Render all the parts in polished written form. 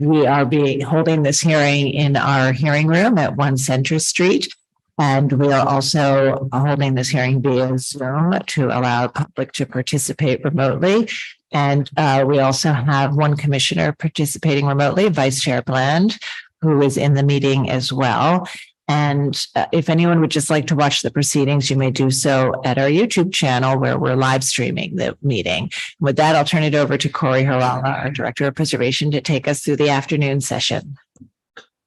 We are holding this hearing in our hearing room at 1 Center Street. And we are also holding this hearing via Zoom to allow the public to participate remotely. And we also have one commissioner participating remotely, Vice Chair Bland, who is in the meeting as well. And if anyone would just like to watch the proceedings, you may do so at our YouTube channel where we're live streaming the meeting. With that, I'll turn it over to Corey Harala, our Director of Preservation, to take us through the afternoon session.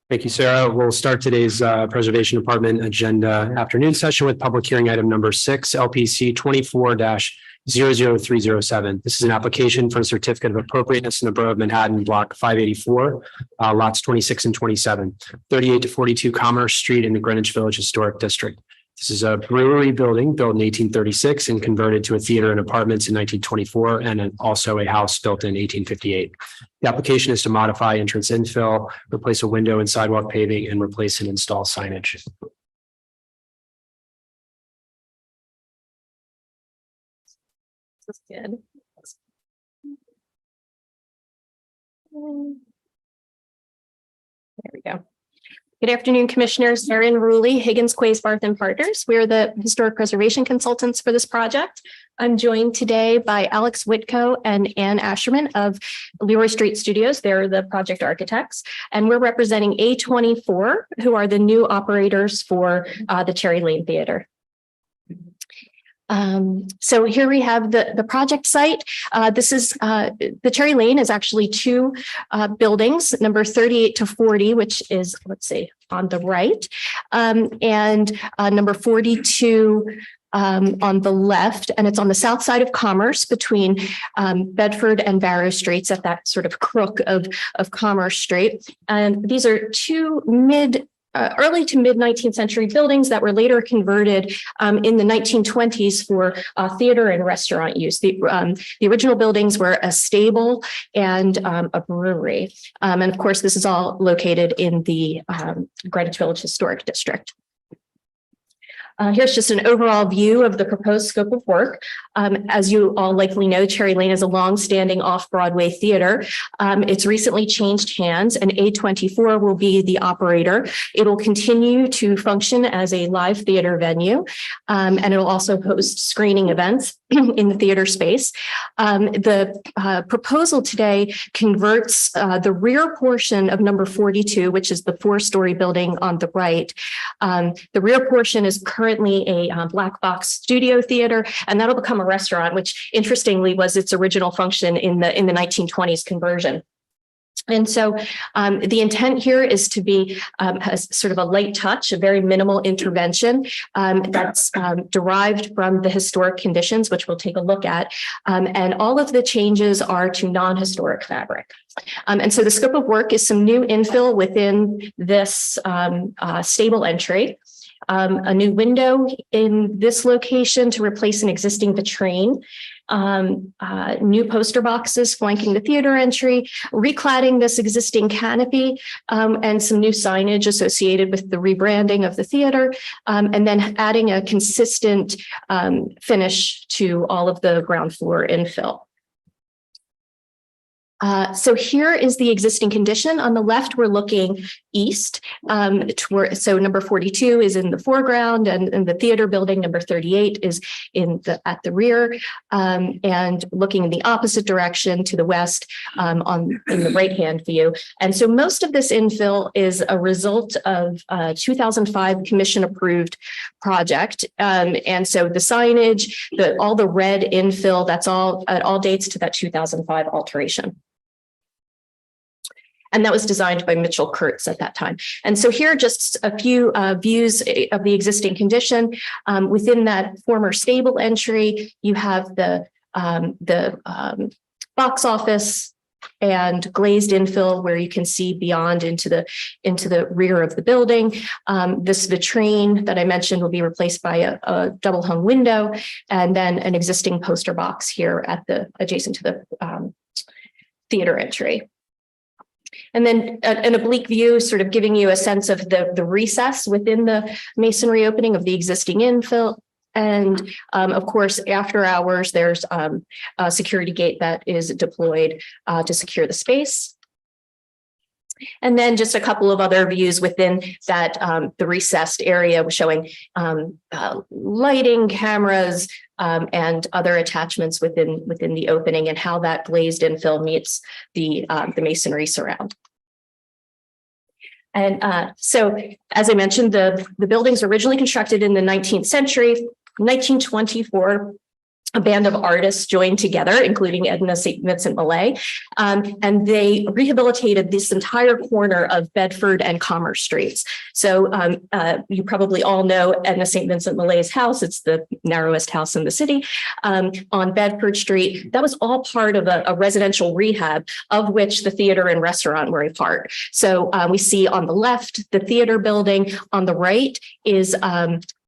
Thank you, Sarah. We'll start today's Preservation Department agenda afternoon session with public hearing item number 6, LPC 24-00307. This is an application for a certificate of appropriateness in the Borough of Manhattan, block 584, lots 26 and 27, 38 to 42 Commerce Street in the Greenwich Village Historic District. This is a brewery building built in 1836 and converted to a theater and apartments in 1924, and also a house built in 1858. The application is to modify entrance infill, replace a window and sidewalk paving, and replace and install signage. That's good. There we go. Good afternoon, Commissioners. Erin Ruley, Higgins, Quays, Barth and Partners. We're the historic preservation consultants for this project. I'm joined today by Alex Whitco and Ann Asherman of Leroy Street Studios. They're the project architects, and we're representing A24, who are the new operators for the Cherry Lane Theater. So here we have the project site. This is the Cherry Lane is actually two buildings, number 38 to 40, which is, let's see, on the right, and number 42 on the left, and it's on the south side of Commerce between Bedford and Barrow Streets at that sort of crook of Commerce Street. And these are two early to mid 19th century buildings that were later converted in the 1920s for theater and restaurant use. The original buildings were a stable and a brewery. And of course, this is all located in the Greenwich Village Historic District. Here's just an overall view of the proposed scope of work. As you all likely know, Cherry Lane is a long-standing off-Broadway theater. It's recently changed hands, and A24 will be the operator. It will continue to function as a live theater venue, and it will also host screening events in the theater space. The proposal today converts the rear portion of number 42, which is the 4-story building on the right. The rear portion is currently a black box studio theater, and that'll become a restaurant, which interestingly was its original function in the 1920s conversion. And so the intent here is to be sort of a light touch, a very minimal intervention that's derived from the historic conditions, which we'll take a look at. And all of the changes are to non-historic fabric. And so the scope of work is some new infill within this stable entry. A new window in this location to replace an existing vitrine, new poster boxes flanking the theater entry, recladding this existing canopy, and some new signage associated with the rebranding of the theater, and then adding a consistent finish to all of the ground floor infill. So here is the existing condition. On the left, we're looking east. So number 42 is in the foreground, and the theater building number 38 is at the rear, and looking in the opposite direction to the west in the right-hand view. And so most of this infill is a result of a 2005 commission-approved project. And so the signage, all the red infill, that's all dates to that 2005 alteration. And that was designed by Mitchell Kurtz at that time. And so here are just a few views of the existing condition. Within that former stable entry, you have the box office and glazed infill where you can see beyond into the rear of the building. This vitrine that I mentioned will be replaced by a double hung window, and then an existing poster box here adjacent to the theater entry. And then an oblique view sort of giving you a sense of the recess within the masonry opening of the existing infill. And of course, after hours, there's a security gate that is deployed to secure the space. And then just a couple of other views within that, the recessed area showing lighting, cameras, and other attachments within the opening, and how that glazed infill meets the masonry surround. And so, as I mentioned, the buildings originally constructed in the 19th century, 1924. A band of artists joined together, including Edna St. Vincent Millay, and they rehabilitated this entire corner of Bedford and Commerce Streets. So you probably all know Edna St. Vincent Millay's house. It's the narrowest house in the city on Bedford Street. That was all part of a residential rehab, of which the theater and restaurant were a part. So we see on the left, the theater building. On the right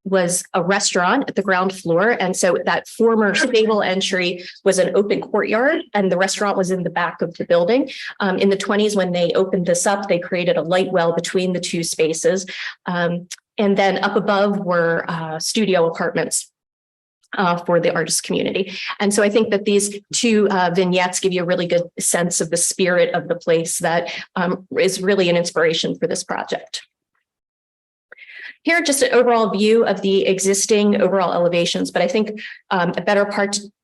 was a restaurant at the ground floor. And so that former stable entry was an open courtyard, and the restaurant was in the back of the building. In the 1920s, when they opened this up, they created a light well between the two spaces. And then up above were studio apartments for the artist community. And so I think that these two vignettes give you a really good sense of the spirit of the place that is really an inspiration for this project. Here, just an overall view of the existing overall elevations, but I think a better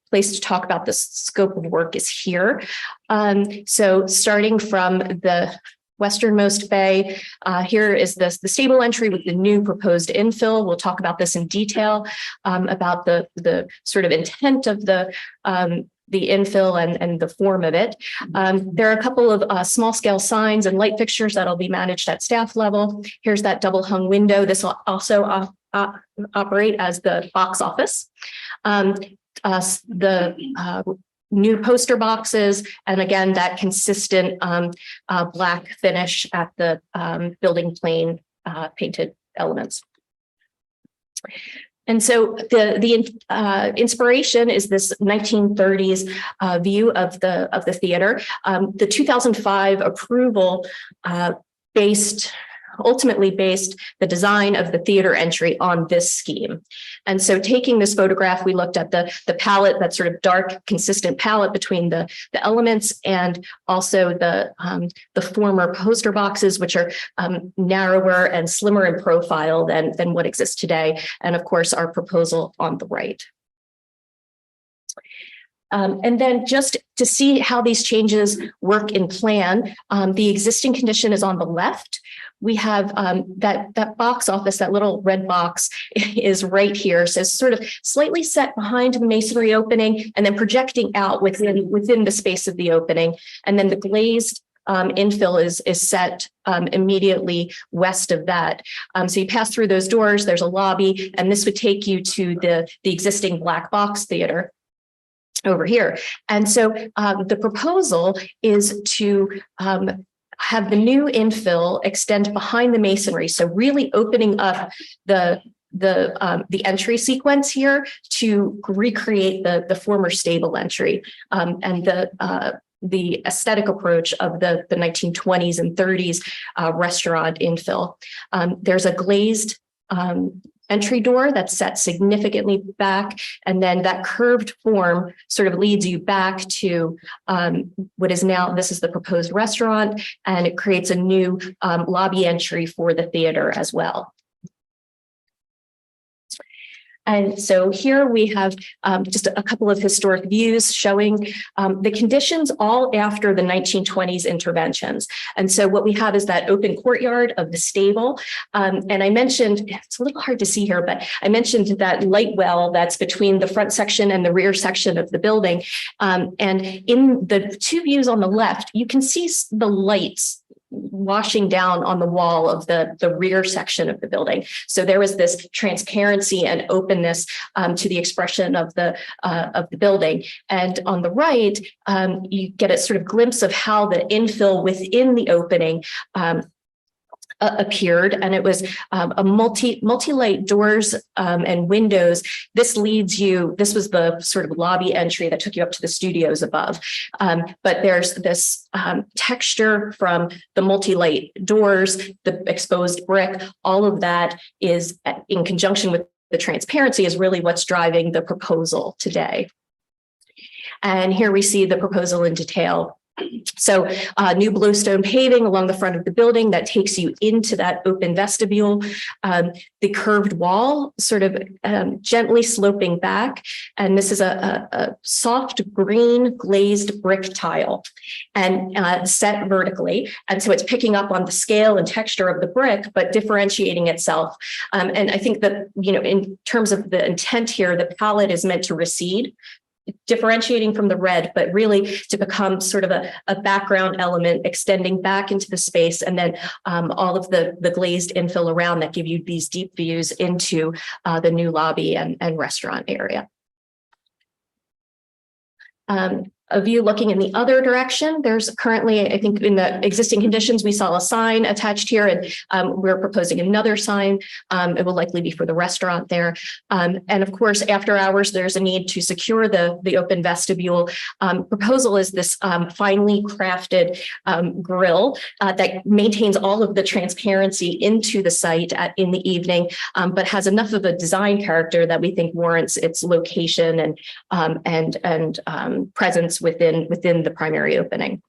place to talk about the scope of work is here. So starting from the westernmost bay, here is the stable entry with the new proposed infill. We'll talk about this in detail, about the sort of intent of the infill and the form of it. There are a couple of small scale signs and light fixtures that'll be managed at staff level. Here's that double hung window. This will also operate as the box office. The new poster boxes, and again, that consistent black finish at the building plane painted elements. And so the inspiration is this 1930s view of the theater. The 2005 approval ultimately based the design of the theater entry on this scheme. And so taking this photograph, we looked at the palette, that sort of dark, consistent palette between the elements, and also the former poster boxes, which are narrower and slimmer in profile than what exists today. And of course, our proposal on the right. And then just to see how these changes work in plan, the existing condition is on the left. We have that box office, that little red box is right here. So it's sort of slightly set behind the masonry opening and then projecting out within the space of the opening. And then the glazed infill is set immediately west of that. So you pass through those doors, there's a lobby, and this would take you to the existing black box theater over here. And so the proposal is to have the new infill extend behind the masonry. So really opening up the entry sequence here to recreate the former stable entry, and the aesthetic approach of the 1920s and 30s restaurant infill. There's a glazed entry door that's set significantly back, and then that curved form sort of leads you back to what is now, this is the proposed restaurant, and it creates a new lobby entry for the theater as well. And so here we have just a couple of historic views showing the conditions all after the 1920s interventions. And so what we have is that open courtyard of the stable. And I mentioned, it's a little hard to see here, but I mentioned that light well that's between the front section and the rear section of the building. And in the two views on the left, you can see the lights washing down on the wall of the rear section of the building. So there was this transparency and openness to the expression of the building. And on the right, you get a sort of glimpse of how the infill within the opening appeared, and it was a multi-light doors and windows. This was the sort of lobby entry that took you up to the studios above. But there's this texture from the multi-light doors, the exposed brick, all of that is in conjunction with the transparency is really what's driving the proposal today. And here we see the proposal in detail So new bluestone paving along the front of the building that takes you into that open vestibule. The curved wall sort of gently sloping back. And this is a soft green glazed brick tile and set vertically. And so it's picking up on the scale and texture of the brick, but differentiating itself. And I think that, you know, in terms of the intent here, the palette is meant to recede, differentiating from the red, but really to become sort of a background element extending back into the space. And then all of the glazed infill around that give you these deep views into the new lobby and restaurant area. A view looking in the other direction. There's currently, I think in the existing conditions, we saw a sign attached here, and we're proposing another sign. It will likely be for the restaurant there. And of course, after hours, there's a need to secure the open vestibule. Proposal is this finely crafted grill that maintains all of the transparency into the site in the evening, but has enough of a design character that we think warrants its location and presence within the primary opening.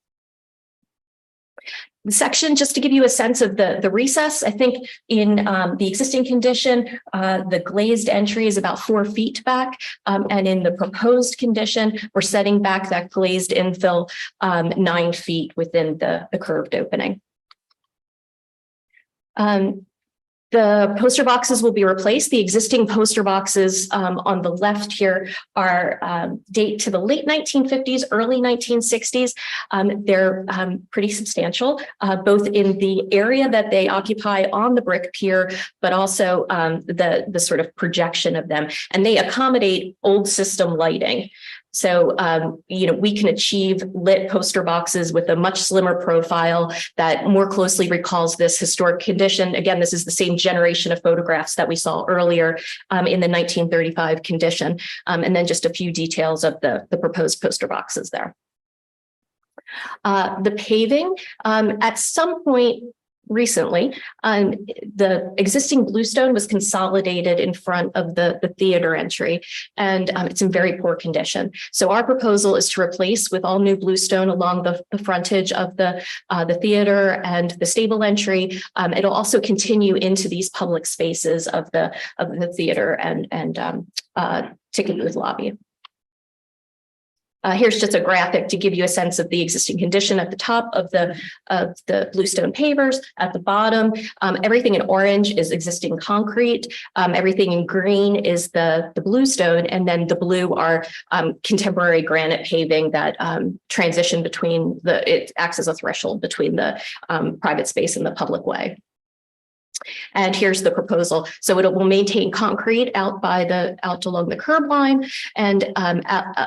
The section, just to give you a sense of the recess, I think in the existing condition, the glazed entry is about 4 feet back. And in the proposed condition, we're setting back that glazed infill 9 feet within the curved opening. The poster boxes will be replaced. The existing poster boxes on the left here are date to the late 1950s, early 1960s. They're pretty substantial, both in the area that they occupy on the brick pier, but also the sort of projection of them. And they accommodate old system lighting. So, you know, we can achieve lit poster boxes with a much slimmer profile that more closely recalls this historic condition. Again, this is the same generation of photographs that we saw earlier in the 1935 condition. And then just a few details of the proposed poster boxes there. The paving, at some point recently, the existing bluestone was consolidated in front of the theater entry, and it's in very poor condition. So our proposal is to replace with all new bluestone along the frontage of the theater and the stable entry. It'll also continue into these public spaces of the theater and ticket booth lobby. Here's just a graphic to give you a sense of the existing condition at the top of the bluestone pavers. At the bottom, everything in orange is existing concrete. Everything in green is the bluestone, and then the blue are contemporary granite paving that transition between it acts as a threshold between the private space and the public way. And here's the proposal. So it will maintain concrete out along the curb line, and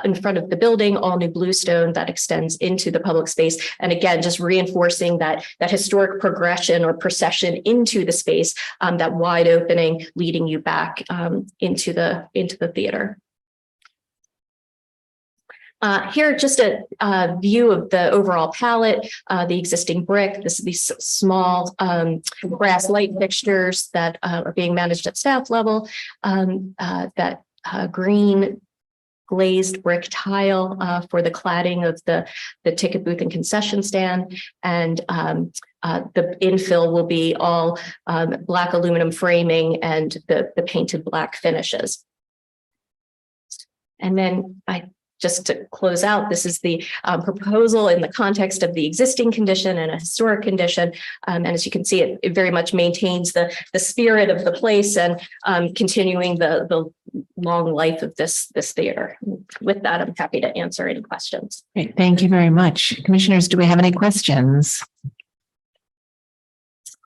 in front of the building, all new bluestone that extends into the public space. And again, just reinforcing that historic progression or procession into the space, that wide opening leading you back into the theater. Here, just a view of the overall palette, the existing brick. These small brass light fixtures that are being managed at staff level, that green glazed brick tile for the cladding of the ticket booth and concession stand, and the infill will be all black aluminum framing and the painted black finishes. And then just to close out, this is the proposal in the context of the existing condition and a historic condition. And as you can see, it very much maintains the spirit of the place and continuing the long life of this theater. With that, I'm happy to answer any questions. Great. Thank you very much. Commissioners, do we have any questions?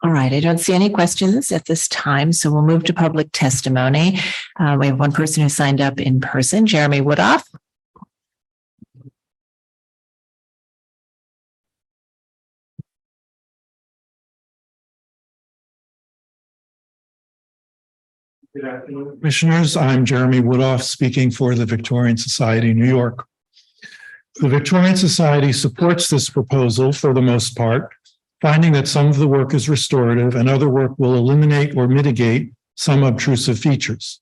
All right, I don't see any questions at this time, so we'll move to public testimony. We have one person who signed up in person, Jeremy Woodoff. Good afternoon, Commissioners. I'm Jeremy Woodoff, speaking for the Victorian Society, New York. The Victorian Society supports this proposal for the most part, finding that some of the work is restorative and other work will eliminate or mitigate some obtrusive features.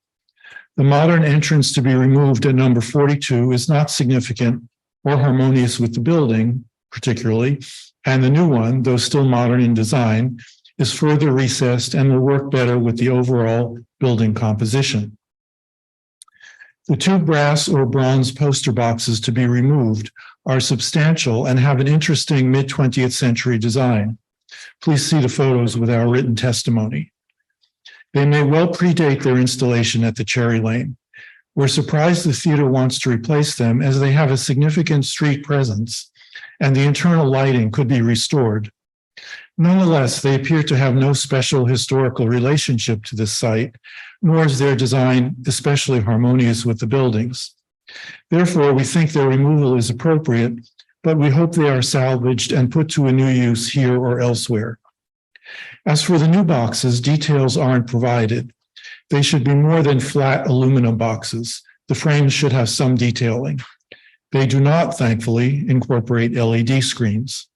The modern entrance to be removed at number 42 is not significant or harmonious with the building, particularly, and the new one, though still modern in design, is further recessed and will work better with the overall building composition. The two brass or bronze poster boxes to be removed are substantial and have an interesting mid-20th century design. Please see the photos with our written testimony. They may well predate their installation at the Cherry Lane. We're surprised the theater wants to replace them as they have a significant street presence and the internal lighting could be restored. Nonetheless, they appear to have no special historical relationship to this site, nor is their design especially harmonious with the buildings. Therefore, we think their removal is appropriate, but we hope they are salvaged and put to a new use here or elsewhere. As for the new boxes, details aren't provided. They should be more than flat aluminum boxes. The frames should have some detailing. They do not, thankfully, incorporate LED screens.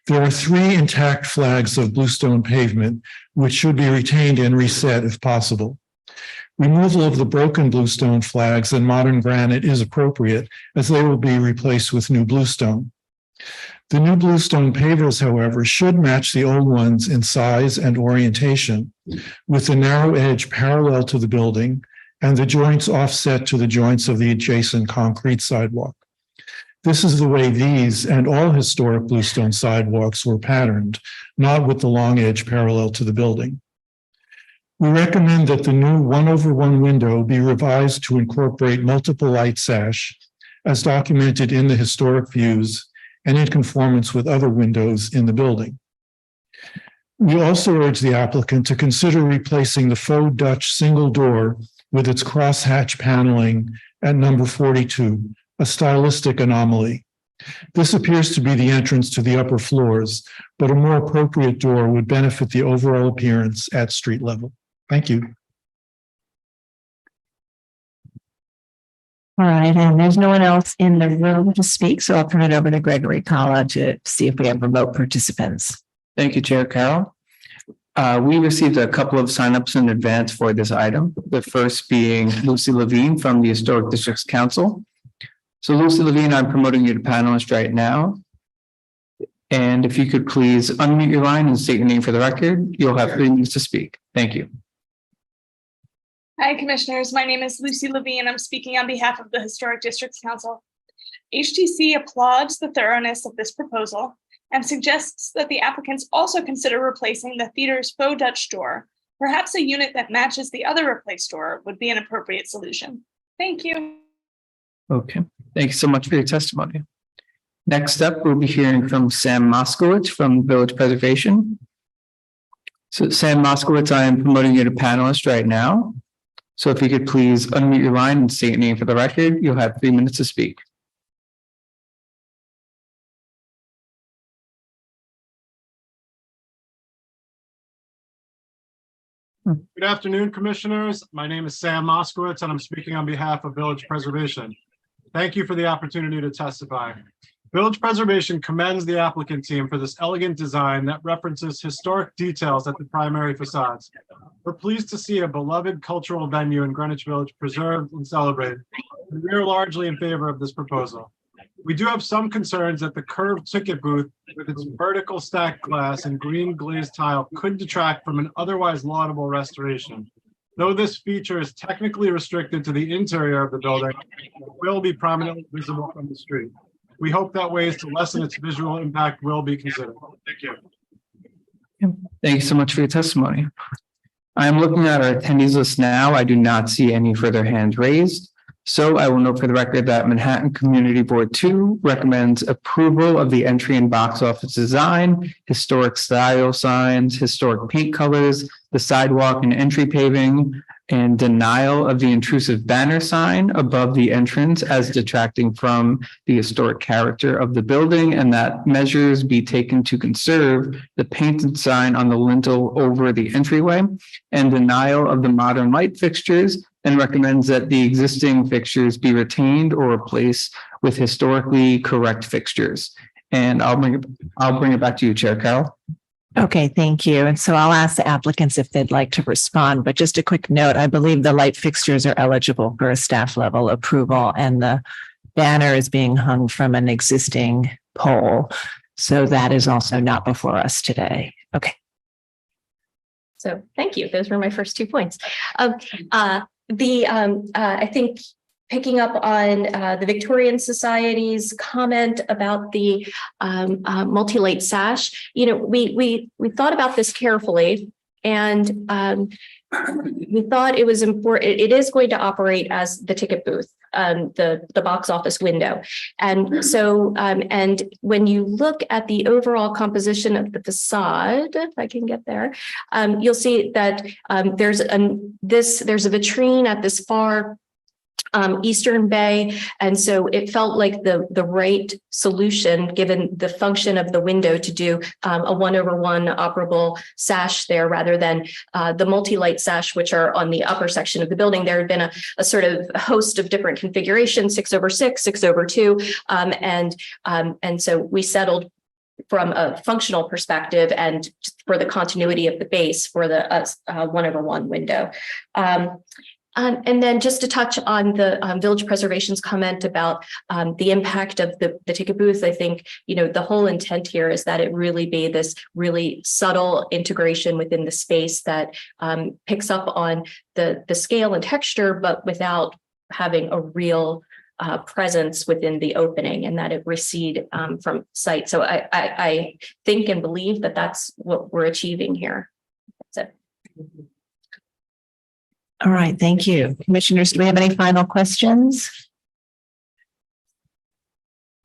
There are 3 intact flags of bluestone pavement, which should be retained and reset if possible. Removal of the broken bluestone flags and modern granite is appropriate as they will be replaced with new bluestone. The new bluestone pavers, however, should match the old ones in size and orientation, with the narrow edge parallel to the building and the joints offset to the joints of the adjacent concrete sidewalk. This is the way these and all historic bluestone sidewalks were patterned, not with the long edge parallel to the building. We recommend that the new 1/1 window be revised to incorporate multiple light sash as documented in the historic views and in conformance with other windows in the building. We also urge the applicant to consider replacing the faux Dutch single door with its crosshatch paneling at number 42, a stylistic anomaly. This appears to be the entrance to the upper floors, but a more appropriate door would benefit the overall appearance at street level. Thank you. All right, and there's no one else in the room to speak, so I'll turn it over to Gregory Kala to see if we have remote participants. Thank you, Chair Carroll. We received a couple of signups in advance for this item, the first being Lucy Levine from the Historic Districts Council. So Lucy Levine, I'm promoting you to panelist right now. And if you could please unmute your line and state your name for the record, you'll have 3 minutes to speak. Thank you. Hi, Commissioners. My name is Lucy Levine. I'm speaking on behalf of the Historic Districts Council. HTC applauds the thoroughness of this proposal and suggests that the applicants also consider replacing the theater's faux Dutch door. Perhaps a unit that matches the other replaced door would be an appropriate solution. Thank you. Okay, thank you so much for your testimony. Next up, we'll be hearing from Sam Moskowitz from Village Preservation. So Sam Moskowitz, I am promoting you to panelist right now. So if you could please unmute your line and state your name for the record, you'll have 3 minutes to speak. Good afternoon, Commissioners. My name is Sam Moskowitz, and I'm speaking on behalf of Village Preservation. Thank you for the opportunity to testify. Village Preservation commends the applicant team for this elegant design that references historic details at the primary facades. We're pleased to see a beloved cultural venue in Greenwich Village preserved and celebrated. We are largely in favor of this proposal. We do have some concerns that the curved ticket booth with its vertical stacked glass and green glazed tile could detract from an otherwise laudable restoration. Though this feature is technically restricted to the interior of the building, it will be prominently visible from the street. We hope that ways to lessen its visual impact will be considered. Thank you. Thank you so much for your testimony. I am looking at our attendees list now. I do not see any further hands raised. So I will note for the record that Manhattan Community Board 2 recommends approval of the entry and box office design, historic style signs, historic paint colors, the sidewalk and entry paving, and denial of the intrusive banner sign above the entrance as detracting from the historic character of the building, and that measures be taken to conserve the painted sign on the lintel over the entryway, and denial of the modern light fixtures, and recommends that the existing fixtures be retained or replaced with historically correct fixtures. And I'll bring it back to you, Chair Carroll. Okay, thank you. And so I'll ask the applicants if they'd like to respond, but just a quick note, I believe the light fixtures are eligible for a staff level approval and the banner is being hung from an existing pole. So that is also not before us today. Okay. So thank you. Those were my first 2 points. I think picking up on the Victorian Society's comment about the multi-light sash, we thought about this carefully, and we thought it was important. It is going to operate as the ticket booth, the box office window. And so, and when you look at the overall composition of the facade, if I can get there, you'll see that there's a vitrine at this far eastern bay, and so it felt like the right solution, given the function of the window, to do a 1/1 operable sash there rather than the multi-light sash, which are on the upper section of the building. There had been a sort of host of different configurations, 6/6, 6/2, and so we settled from a functional perspective and for the continuity of the base for the 1/1 window. And then just to touch on the Village Preservation's comment about the impact of the ticket booth, I think, the whole intent here is that it really be this really subtle integration within the space that picks up on the scale and texture, but without having a real presence within the opening, and that it recede from sight. So I think and believe that that's what we're achieving here. That's it. All right, thank you. Commissioners, do we have any final questions?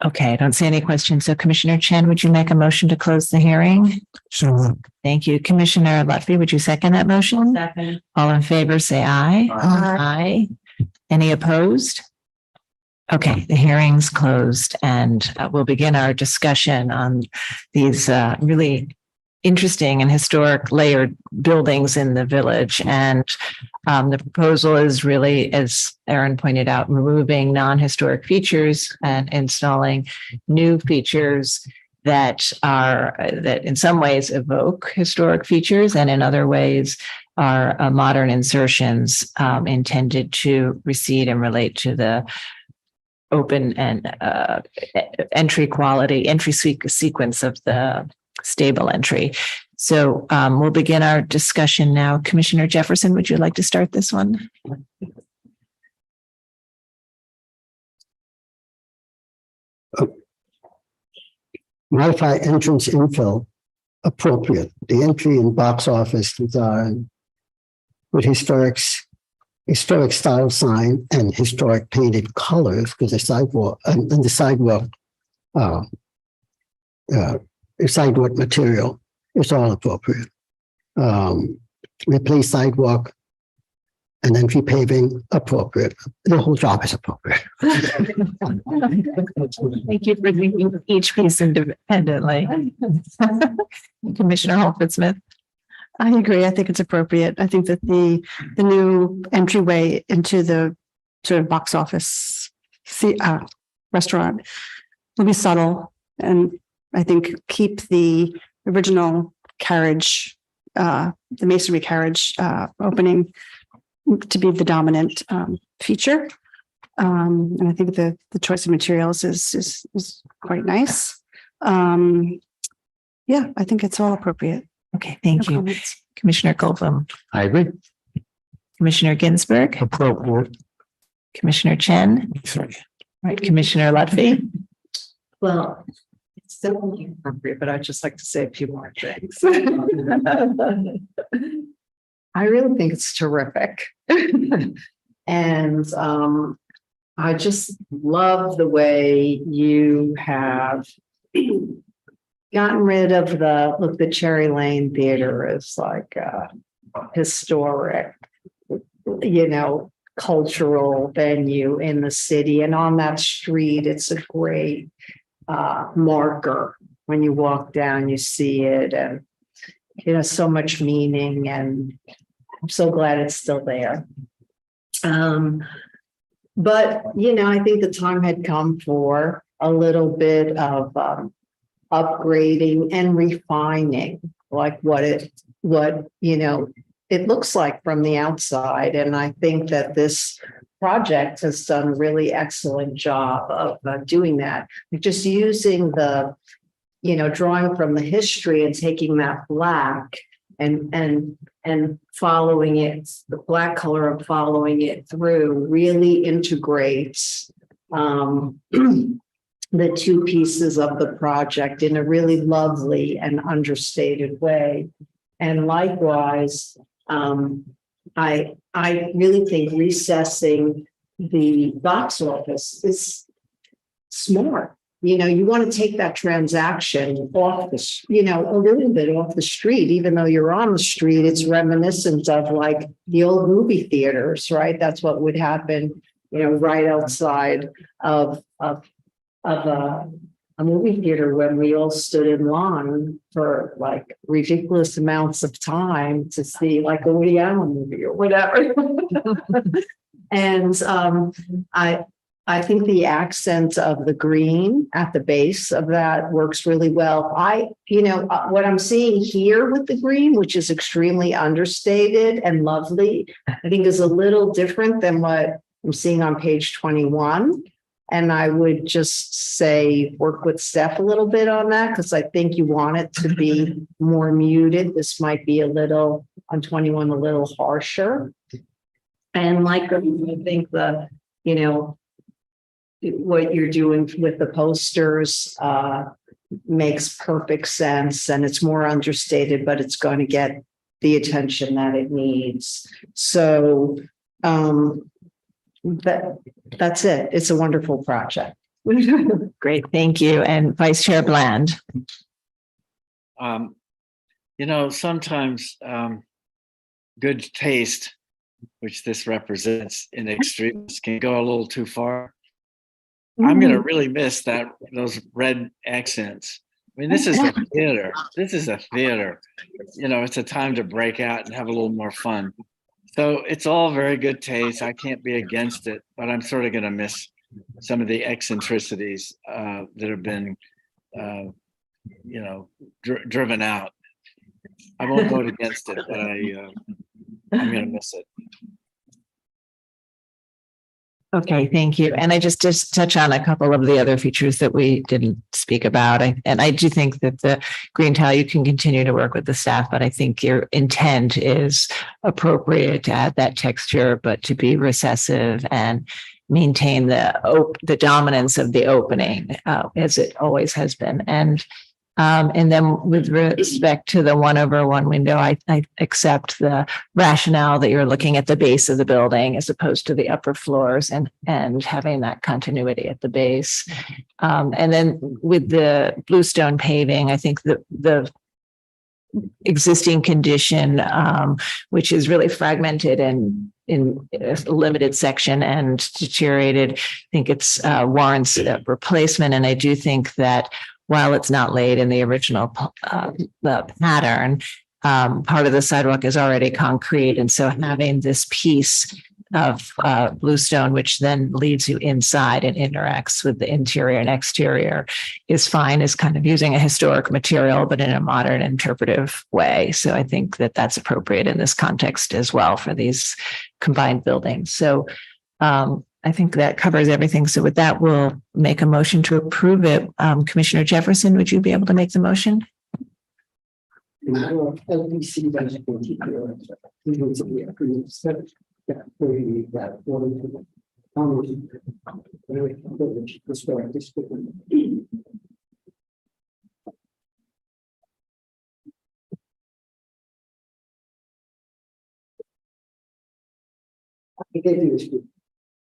Okay, I don't see any questions. So Commissioner Chen, would you make a motion to close the hearing? So Thank you. Commissioner Lutfi, would you second that motion? Second. All in favor, say aye. Aye. Any opposed? Okay, the hearing's closed, and we'll begin our discussion on these really interesting and historic layered buildings in the village. And the proposal is really, as Erin pointed out, removing non-historic features and installing new features that in some ways evoke historic features, and in other ways are modern insertions intended to recede and relate to the open and entry sequence of the stable entry. So we'll begin our discussion now. Commissioner Jefferson, would you like to start this one? Modify entrance infill appropriate. The entry and box office design with historic style sign and historic painted colors, because the sidewalk and the sidewalk material is all appropriate. Replace sidewalk and entry paving appropriate. The whole job is appropriate. Thank you for thinking each piece independently. Commissioner Holford-Smith. I agree. I think it's appropriate. I think that the new entryway into the sort of box office restaurant will be subtle, and I think keep the original carriage, the masonry carriage opening to be the dominant feature. And I think the choice of materials is quite nice. Yeah, I think it's all appropriate. Okay, thank No you. comments. Commissioner Goldblum. I agree. Commissioner Ginsburg. Appropriate. Commissioner Chen. Right, Commissioner Lutfi. Well, it's definitely appropriate, but I'd just like to say a few more things. I really think it's terrific. And I just love the way you have gotten rid of the Cherry Lane Theater is like a historic, cultural venue in the city. And on that street, it's a great marker. When you walk down, you see it, and so much meaning, and I'm so glad it's still there. But I think the time had come for a little bit of upgrading and refining, like what it looks like from the outside. And I think that this project has done a really excellent job of doing that. Just using the, drawing from the history and taking that black and following it, the black color of following it through really integrates the two pieces of the project in a really lovely and understated way. And likewise, I really think recessing the box office is smart. You want to take that transaction off a little bit off the street, even though you're on the street. It's reminiscent of like the old movie theaters, right? That's what would happen, right outside of a movie theater when we all stood in line for like ridiculous amounts of time to see like a Woody Allen movie or whatever. And I think the accent of the green at the base of that works really well. What I'm seeing here with the green, which is extremely understated and lovely, I think is a little different than what I'm seeing on page 21. And I would just say work with Steph a little bit on that, because I think you want it to be more muted. This might be a little on 21, a little harsher. And like I think what you're doing with the posters makes perfect sense, and it's more understated, but it's going to get the attention that it needs. So that's it. It's a wonderful project. Great, thank you. And Vice Chair Bland. Sometimes good taste, which this represents in extremes, can go a little too far. I'm going to really miss those red accents. I mean, this is a theater. This is a theater. It's a time to break out and have a little more fun. So it's all very good taste. I can't be against it, but I'm sort of going to miss some of the eccentricities that have been, driven out. I won't vote against it, but I'm going to miss it. Okay, thank you. And I just touch on a couple of the other features that we didn't speak about. And I do think that the green tile, you can continue to work with the staff, but I think your intent is appropriate to add that texture, but to be recessive and maintain the dominance of the opening as it always has been. And then with respect to the 1/1 window, I accept the rationale that you're looking at the base of the building as opposed to the upper floors and having that continuity at the base. And then with the bluestone paving, I think the existing condition, which is really fragmented and in a limited section and deteriorated, I think it's warrants a replacement. And I do think that while it's not laid in the original the pattern, part of the sidewalk is already concrete. And so having this piece of bluestone, which then leads you inside and interacts with the interior and exterior, is fine, is kind of using a historic material, but in a modern interpretive way. So I think that that's appropriate in this context as well for these combined buildings. So I think that covers everything. So with that, we'll make a motion to approve it. Commissioner Jefferson, would you be able to make the motion? LPC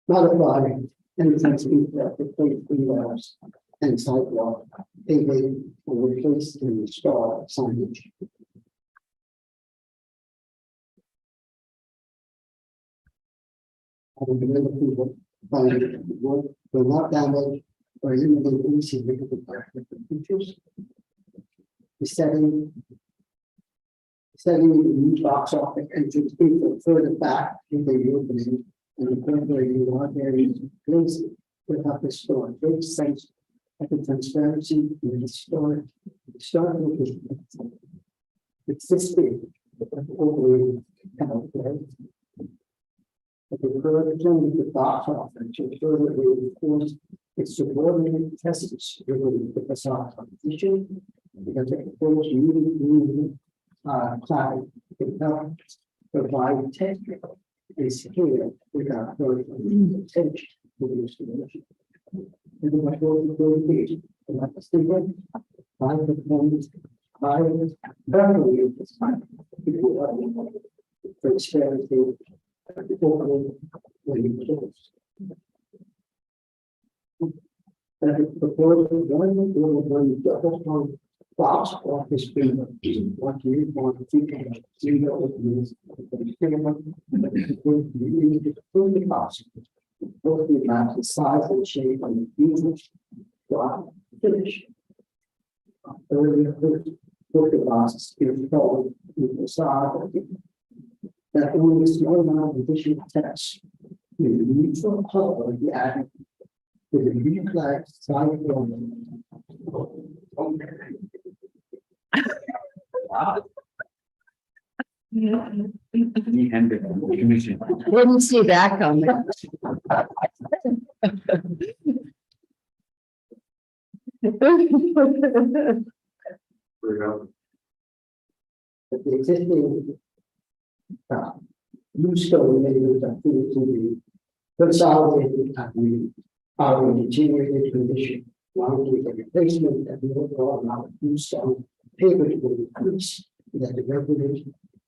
modify and and sidewalk, they will replace and install signage. People will not damage or eliminate any significant features. Setting the new box office entrance further back in the opening and incorporating large areas of place without the store. Makes sense at the transparency in the store. Location. Existing overly burden the box office to further reinforce its subordinate presence within the facade competition. Because the proposed community cloud can help provide technical and scale without further attention to the installation. And the majority of the page, and that's the statement, by the performance, by the verbally of this time, transparency, when you close. And the proposal one double box office being what you want to think the box. Both the amount, the size and shape and the usage. Finish. Earlier, both the boxes is called the facade. That only a small amount of additional text. The neutral color of the attic. With a green flag side building. Wouldn't see that coming. But the existing new stone neighbors are to be consolidated and we are in deteriorated condition. One with the replacement and the overall amount of new stone pavement will increase that the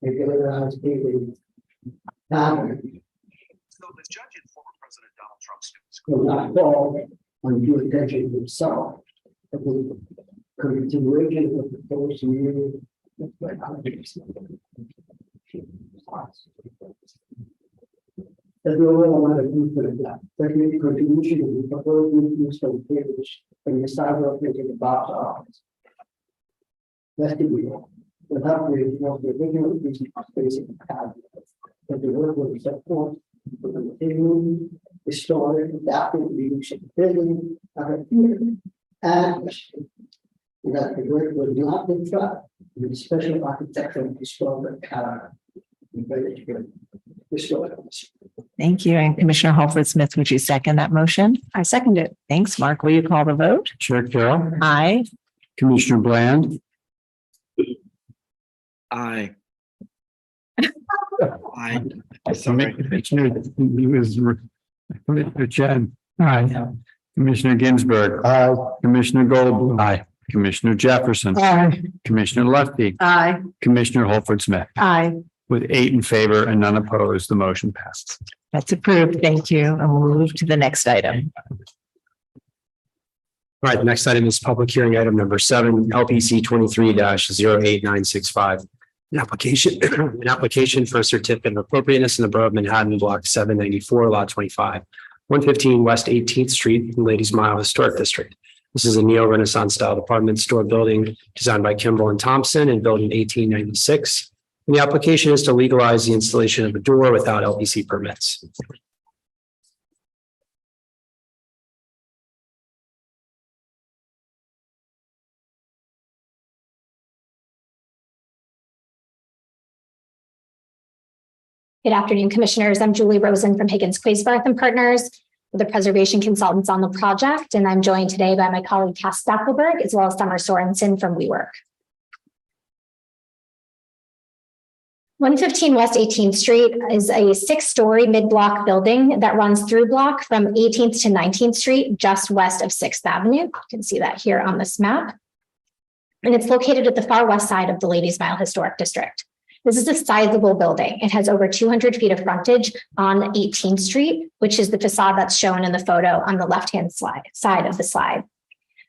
regularized paving pattern So the judge and former President Donald Trump's will not fall on due attention to himself. But the continuation of the proposed community. As the overall amount of movement of that, the contribution of the proposed use of pavers from the sidewalk into the box office. That's the real. Without the original reason for spacing the path. But the work will be set forth with the material, historic, adaptive, leadership, building, and that the work will not be trapped with special architectural and historical character. Thank you. And Commissioner Holford Smith, would you second that motion? I second it. Thanks, Mark. Will you call the vote? Chair Carroll, Aye. Commissioner Bland, Aye. Aye. Sorry. Commissioner Chen. Aye. Commissioner Ginsburg. Aye. Commissioner Goldblum. Aye. Commissioner Jefferson. Aye. Commissioner Lefty. Aye. Commissioner Holford Smith. Aye. With 8 in favor and none opposed, the motion passed. That's approved. Thank you. And we'll move to the next item. All right, the next item is public hearing item number 7, LPC 23-08965. An application for a certificate of appropriateness in the Borough of Manhattan, block 794, lot 25, 115 West 18th Street, in Ladies Mile Historic District. This is a neo-Renaissance style department store building designed by Kimball and Thompson and built in 1896. And the application is to legalize the installation of a door without LPC permits. Good afternoon, Commissioners. I'm Julie Rosen from Higgins Quaisbarth and Partners, the preservation consultants on the project, and I'm joined today by my colleague Cass Stackelberg, as well as Summer Sorensen from WeWork. 115 West 18th Street is a 6-story mid-block building that runs through block from 18th to 19th Street, just west of 6th Avenue. You can see that here on this map. And it's located at the far west side of the Ladies Mile Historic District. This is a sizable building. It has over 200 feet of frontage on 18th Street, which is the facade that's shown in the photo on the left-hand side of the slide.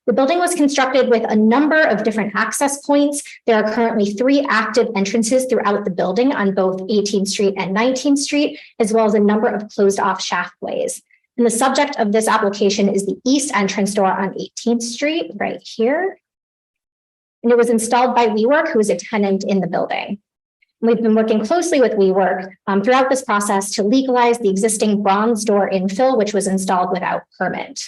The building was constructed with a number of different access points. There are currently 3 active entrances throughout the building on both 18th Street and 19th Street, as well as a number of closed-off shaftways. And the subject of this application is the east entrance door on 18th Street, right here. And it was installed by WeWork, who is a tenant in the building. We've been working closely with WeWork throughout this process to legalize the existing bronze door infill, which was installed without permit.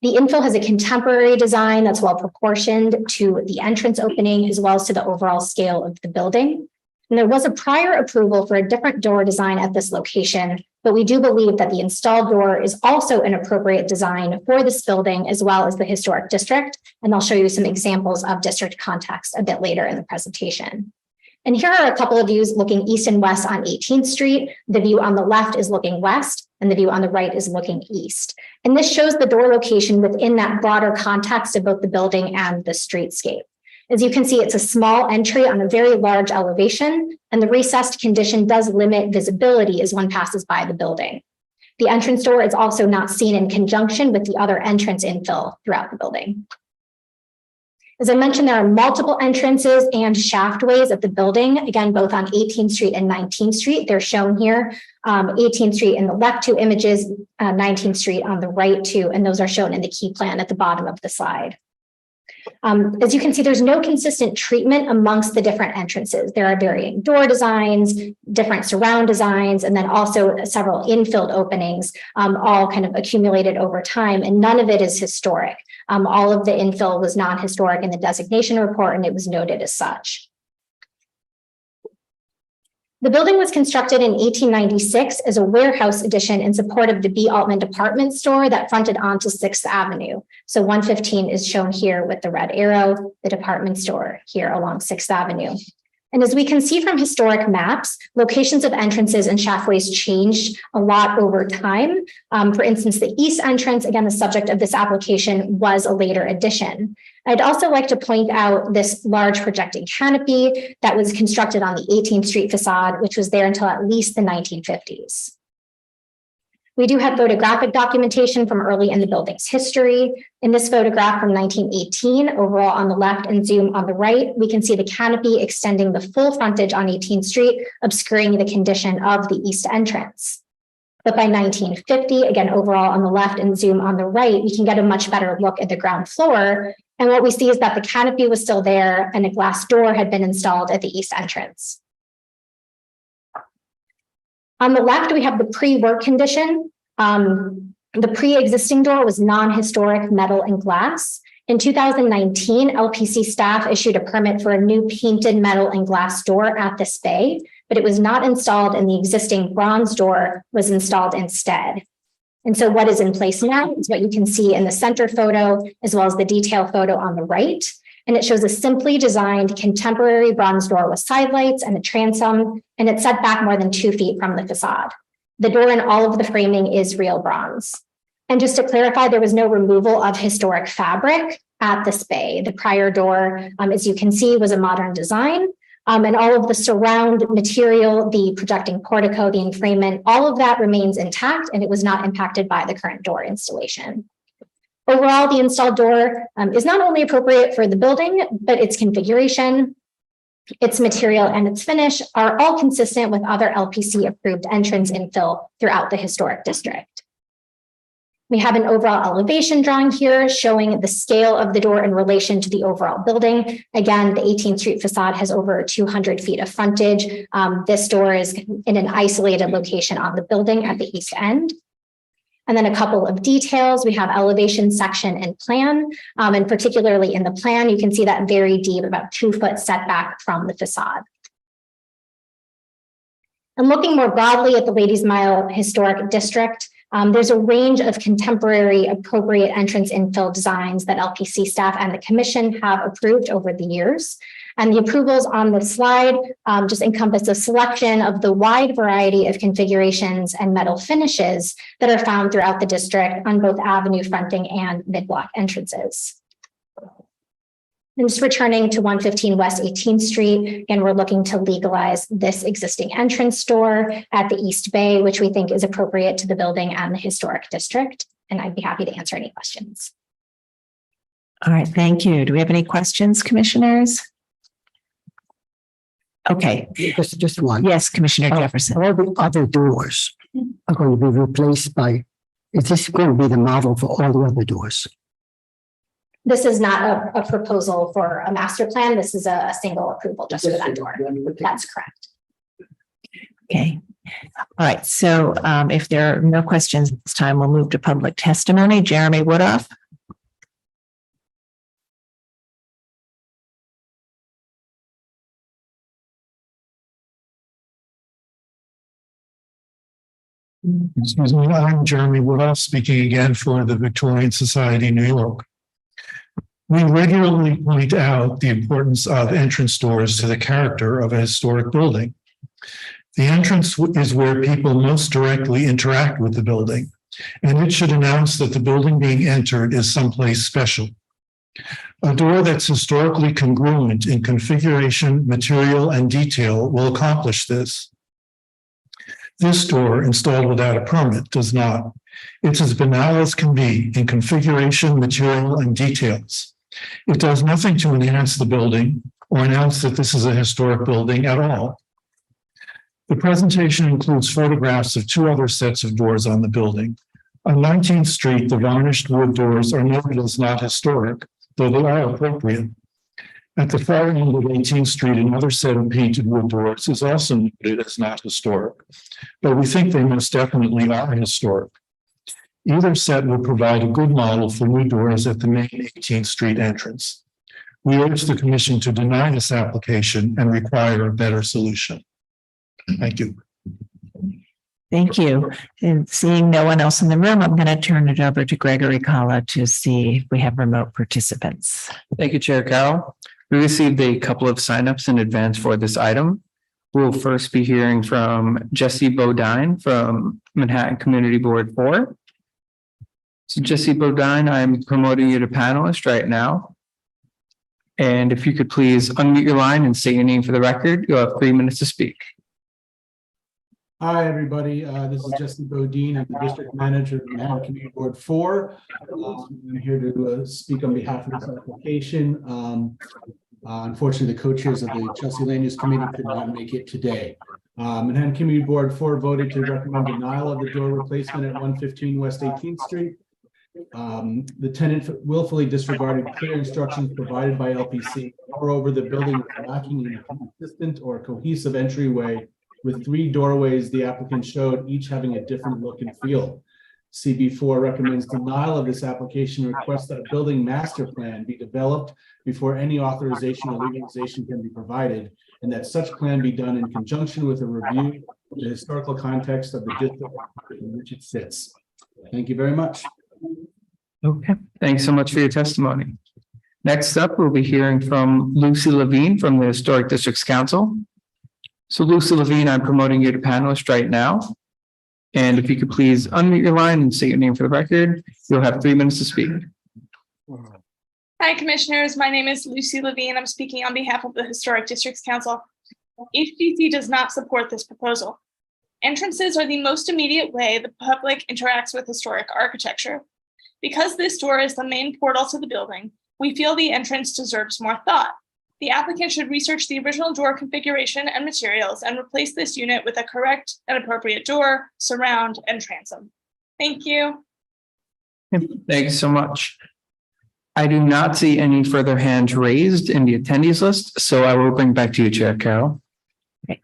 The infill has a contemporary design that's well proportioned to the entrance opening, as well as to the overall scale of the building. And there was a prior approval for a different door design at this location But we do believe that the installed door is also an appropriate design for this building as well as the historic district. And I'll show you some examples of district context a bit later in the presentation. And here are a couple of views looking east and west on 18th Street. The view on the left is looking west and the view on the right is looking east. And this shows the door location within that broader context of both the building and the streetscape. As you can see, it's a small entry on a very large elevation, and the recessed condition does limit visibility as one passes by the building. The entrance door is also not seen in conjunction with the other entrance infill throughout the building. As I mentioned, there are multiple entrances and shaftways at the building, again, both on 18th Street and 19th Street. They're shown here, 18th Street in the left two images, 19th Street on the right two, and those are shown in the key plan at the bottom of the slide. As you can see, there's no consistent treatment amongst the different entrances. There are varying door designs, different surround designs, and then also several infilled openings, all kind of accumulated over time, and none of it is historic. All of the infill was non-historic in the designation report, and it was noted as such. The building was constructed in 1896 as a warehouse addition in support of the B. Altman department store that fronted onto 6th Avenue. So 115 is shown here with the red arrow, the department store here along 6th Avenue. And as we can see from historic maps, locations of entrances and shaftways changed a lot over time. For instance, the east entrance, again, the subject of this application, was a later addition. I'd also like to point out this large projecting canopy that was constructed on the 18th Street facade, which was there until at least the 1950s. We do have photographic documentation from early in the building's history. In this photograph from 1918, overall on the left and zoom on the right, we can see the canopy extending the full frontage on 18th Street, obscuring the condition of the east entrance. But by 1950, again, overall on the left and zoom on the right, we can get a much better look at the ground floor. And what we see is that the canopy was still there and a glass door had been installed at the east entrance. On the left, we have the pre-work condition. The pre-existing door was non-historic metal and glass. In 2019, LPC staff issued a permit for a new painted metal and glass door at this bay, but it was not installed and the existing bronze door was installed instead. And so what is in place now is what you can see in the center photo, as well as the detail photo on the right. And it shows a simply designed contemporary bronze door with side lights and a transom, and it's set back more than 2 feet from the facade. The door and all of the framing is real bronze. And just to clarify, there was no removal of historic fabric at this bay. The prior door, as you can see, was a modern design. And all of the surround material, the projecting portico, the enframement, all of that remains intact and it was not impacted by the current door installation. Overall, the installed door is not only appropriate for the building, but its configuration, its material, and its finish are all consistent with other LPC approved entrance infill throughout the historic district. We have an overall elevation drawing here showing the scale of the door in relation to the overall building. Again, the 18th Street facade has over 200 feet of frontage. This door is in an isolated location on the building at the east end. And then a couple of details. We have elevation section and plan. And particularly in the plan, you can see that very deep, about 2 foot setback from the facade. And looking more broadly at the Ladies Mile Historic District, there's a range of contemporary appropriate entrance infill designs that LPC staff and the commission have approved over the years. And the approvals on the slide just encompass a selection of the wide variety of configurations and metal finishes that are found throughout the district on both avenue fronting and mid-block entrances. And just returning to 115 West 18th Street, again, we're looking to legalize this existing entrance door at the East Bay, which we think is appropriate to the building and the historic district. And I'd be happy to answer any questions. All right, thank you. Do we have any questions, commissioners? Okay. Just one. Yes, Commissioner Jefferson. All the other doors are going to be replaced by, is this going to be the model for all the other doors? This is not a proposal for a master plan. This is a single approval just for that door. That's correct. Okay. All right. So if there are no questions this time, we'll move to public testimony. Jeremy Woodoff. Excuse me, I'm Jeremy Woodall, speaking again for the Victorian Society, New York. We regularly point out the importance of entrance doors to the character of a historic building. The entrance is where people most directly interact with the building, and it should announce that the building being entered is someplace special. A door that's historically congruent in configuration, material, and detail will accomplish this. This door, installed without a permit, does not. It's as banal as can be in configuration, material, and details. It does nothing to enhance the building or announce that this is a historic building at all. The presentation includes photographs of two other sets of doors on the building. On 19th Street, the varnished wood doors are noted as not historic, though they are appropriate. At the far end of 18th Street, another set of painted wood doors is also noted as not historic, but we think they most definitely are historic. Either set will provide a good model for new doors at the main 18th Street entrance. We urge the commission to deny this application and require a better solution. Thank you. Thank you. And seeing no one else in the room, I'm going to turn it over to Gregory Kala to see if we have remote participants. Thank you, Chair Carroll. We received a couple of signups in advance for this item. We'll first be hearing from Jesse Bodine from Manhattan Community Board 4. So Jesse Bodine, I'm promoting you to panelist right now. And if you could please unmute your line and say your name for the record, you'll have 3 minutes to speak. Hi, everybody. This is Jesse Bodine. I'm the district manager of Manhattan Community Board 4. I'm here to speak on behalf of this application. Unfortunately, the co-chairs of the Chelsea Land Use Committee could not make it today. Manhattan Community Board 4 voted to recommend denial of the door replacement at 115 West 18th Street. The tenant willfully disregarded clear instructions provided by LPC. Moreover, the building was lacking in a consistent or cohesive entryway with 3 doorways the applicant showed, each having a different look and feel. CB4 recommends denial of this application and requests that a building master plan be developed before any authorization or legalization can be provided, and that such plan be done in conjunction with a review of the historical context of the district in which it sits. Thank you very much. Okay, thanks so much for your testimony. Next up, we'll be hearing from Lucy Levine from the Historic Districts Council. So Lucy Levine, I'm promoting you to panelist right now. And if you could please unmute your line and say your name for the record, you'll have 3 minutes to speak. Hi, commissioners. My name is Lucy Levine. I'm speaking on behalf of the Historic Districts Council. HDC does not support this proposal. Entrances are the most immediate way the public interacts with historic architecture. Because this door is the main portal to the building, we feel the entrance deserves more thought. The applicant should research the original door configuration and materials and replace this unit with a correct and appropriate door, surround, and transom. Thank you. Thank you so much. I do not see any further hands raised in the attendees list, so I will bring back to you, Chair Carroll.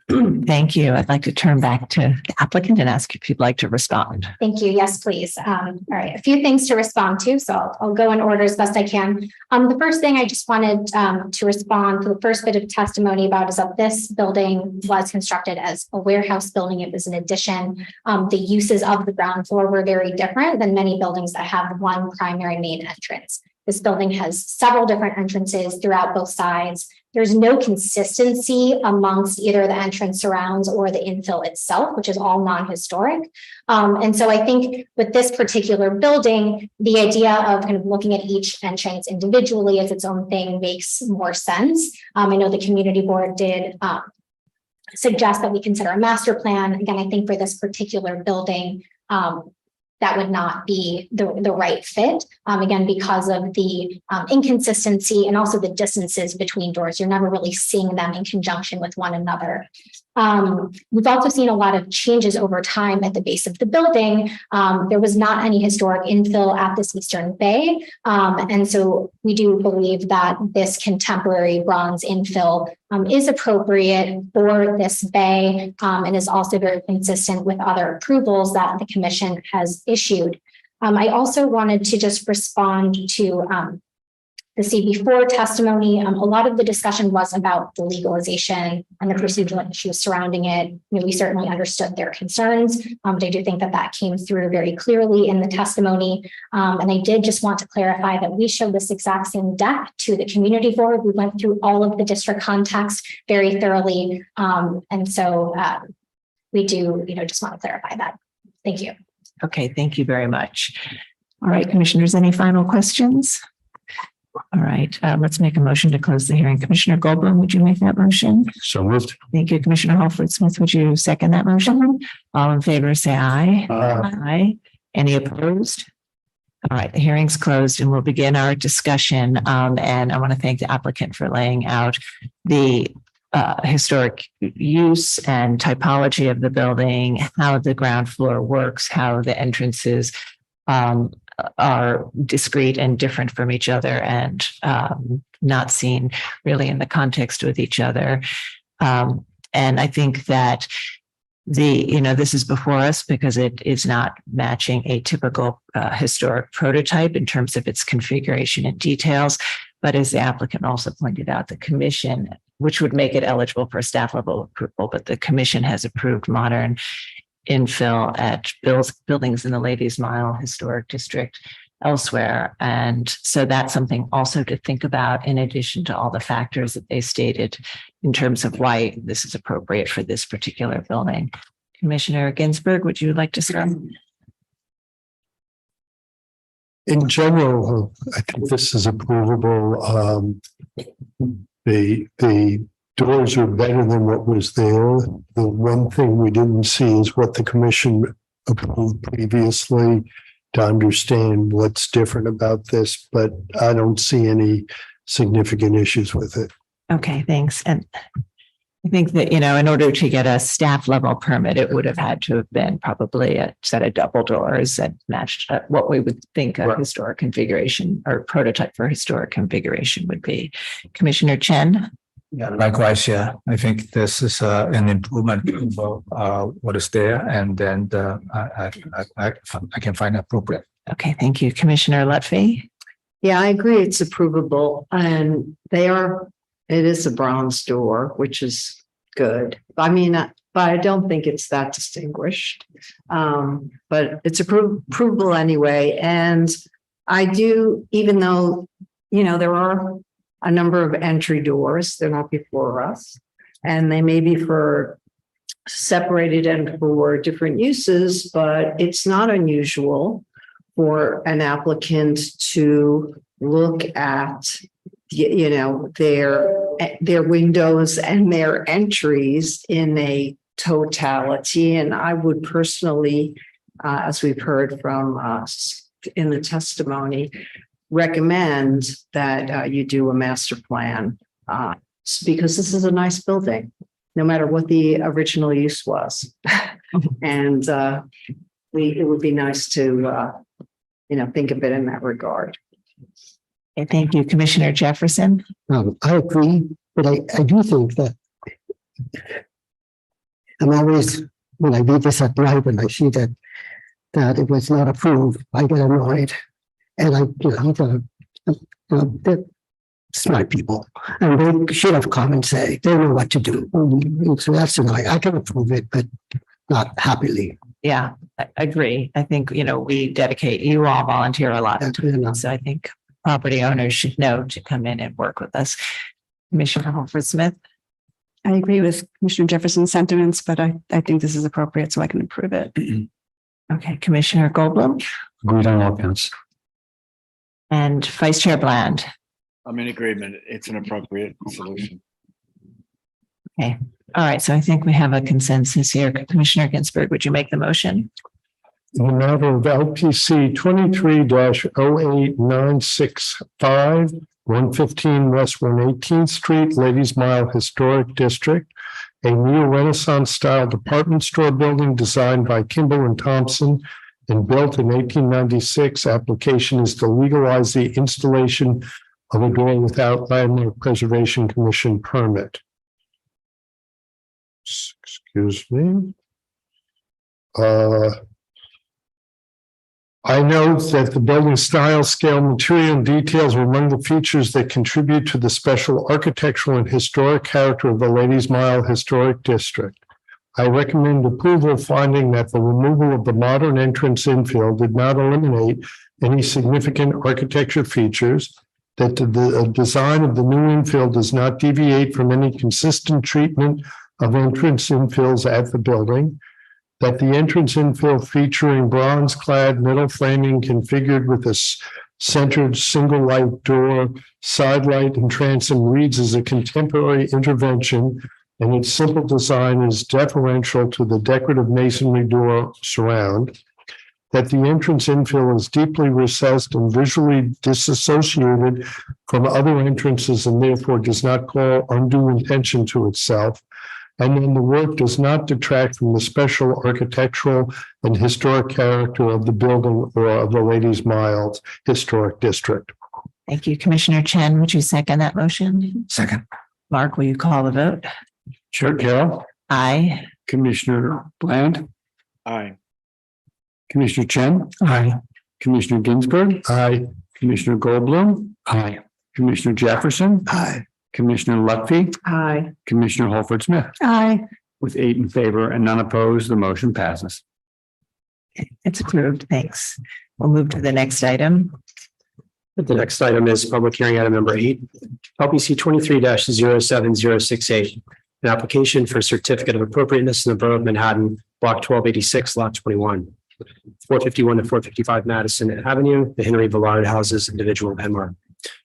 Thank you. I'd like to turn back to the applicant and ask if you'd like to respond. Thank you. Yes, please. All right, a few things to respond to, so I'll go in order as best I can. The first thing I just wanted to respond to the first bit of testimony about is that this building was constructed as a warehouse building. It was an addition. The uses of the ground floor were very different than many buildings that have one primary main entrance. This building has several different entrances throughout both sides. There's no consistency amongst either the entrance surrounds or the infill itself, which is all non-historic. And so I think with this particular building, the idea of kind of looking at each entrance individually as its own thing makes more sense. I know the community board did suggest that we consider a master plan. Again, I think for this particular building, that would not be the right fit. Again, because of the inconsistency and also the distances between doors, you're never really seeing them in conjunction with one another. We've also seen a lot of changes over time at the base of the building. There was not any historic infill at this eastern bay. And so we do believe that this contemporary bronze infill is appropriate for this bay and is also very consistent with other approvals that the commission has issued. I also wanted to just respond to the CB4 testimony, a lot of the discussion was about the legalization and the procedural issues surrounding it. We certainly understood their concerns, but I do think that that came through very clearly in the testimony. And I did just want to clarify that we showed this exact same deck to the community board. We went through all of the district context very thoroughly. And so we do, just want to clarify that. Thank you. Okay, thank you very much. All right, commissioners, any final questions? All right, let's make a motion to close the hearing. Commissioner Goldblum, would you make that motion? So moved. Thank you. Commissioner Holford Smith, would you second that motion? All in favor, say aye. Aye. Any opposed? All right, the hearing's closed and we'll begin our discussion. And I want to thank the applicant for laying out the historic use and typology of the building, how the ground floor works, how the entrances are discrete and different from each other and not seen really in the context with each other. And I think that this is before us because it is not matching a typical historic prototype in terms of its configuration and details. But as the applicant also pointed out, the commission, which would make it eligible for staff level approval, but the commission has approved modern infill at buildings in the Ladies Mile Historic District elsewhere. And so that's something also to think about in addition to all the factors that they stated in terms of why this is appropriate for this particular building. Commissioner Ginsburg, would you like to start? In general, I think this is approvable. The doors are better than what was there. The one thing we didn't see is what the commission approved previously to understand what's different about this, but I don't see any significant issues with it. Okay, thanks. And I think that, in order to get a staff level permit, it would have had to have been probably a set of double doors that matched what we would think a historic configuration or prototype for historic configuration would be. Commissioner Chen? Yeah, likewise, yeah. I think this is an improvement of what is there, and then I can find appropriate. Okay, thank you. Commissioner Lutfi? Yeah, I agree. It's approvable, and it is a bronze door, which is good. I mean, but I don't think it's that distinguished. But it's approvable anyway. And I do, even though, there are a number of entry doors, they're not before us, and they may be for separated and for different uses, but it's not unusual for an applicant to look at their windows and their entries in a totality. And I would personally, as we've heard from us in the testimony, recommend that you do a master plan because this is a nice building, no matter what the original use was. And it would be nice to, think of it in that regard. Okay, thank you. Commissioner Jefferson? I agree, but I do think that I'm always, when I read this at night and I see that it was not approved, I get annoyed. And they're smart people and they should have come and say, they know what to do. So that's annoying. I can approve it, but not happily. Yeah, I agree. I think, we dedicate, you all volunteer a lot. So I think property owners should know to come in and work with us. Commissioner Holford Smith? I agree with Commissioner Jefferson's sentiments, but I think this is appropriate, so I can approve it. Okay, Commissioner Goldblum? Agreed on all counts. And Vice Chair Bland? I'm in agreement. It's an appropriate solution. Okay. All right. So I think we have a consensus here. Commissioner Ginsburg, would you make the motion? In the matter of LPC 23-08965, 115 West 118th Street, Ladies Mile Historic District, a neo-Renaissance style department store building designed by Kimball and Thompson and built in 1896. Application is to legalize the installation of a door without Landmark Preservation Commission permit. Excuse me. I note that the building style, scale, material, and details are among the features that contribute to the special architectural and historic character of the Ladies Mile Historic District. I recommend approval, finding that the removal of the modern entrance infill did not eliminate any significant architecture features, that the design of the new infill does not deviate from any consistent treatment of entrance infills at the building, that the entrance infill featuring bronze-clad metal framing configured with a centered single light door, side light, and transom reads as a contemporary intervention, and its simple design is deferential to the decorative masonry door surround, that the entrance infill is deeply recessed and visually disassociated from other entrances and therefore does not call undue attention to itself, and then the work does not detract from the special architectural and historic character of the building or of the Ladies Mile Historic District. Thank you. Commissioner Chen, would you second that motion? Second. Mark, will you call the vote? Chair Carroll, Aye. Commissioner Bland, Aye. Commissioner Chen, Aye. Commissioner Ginsburg, Aye. Commissioner Goldblum, Aye. Commissioner Jefferson, Aye. Commissioner Lutfi, Aye. Commissioner Holford Smith. Aye. With 8 in favor and none opposed, the motion passes. It's approved. Thanks. We'll move to the next item. The next item is public hearing item number 8, LPC 23-07068. An application for certificate of appropriateness in the Borough of Manhattan, block 1286, lot 21, 451 to 455 Madison Avenue, the Henry Villard houses, individual Penmar.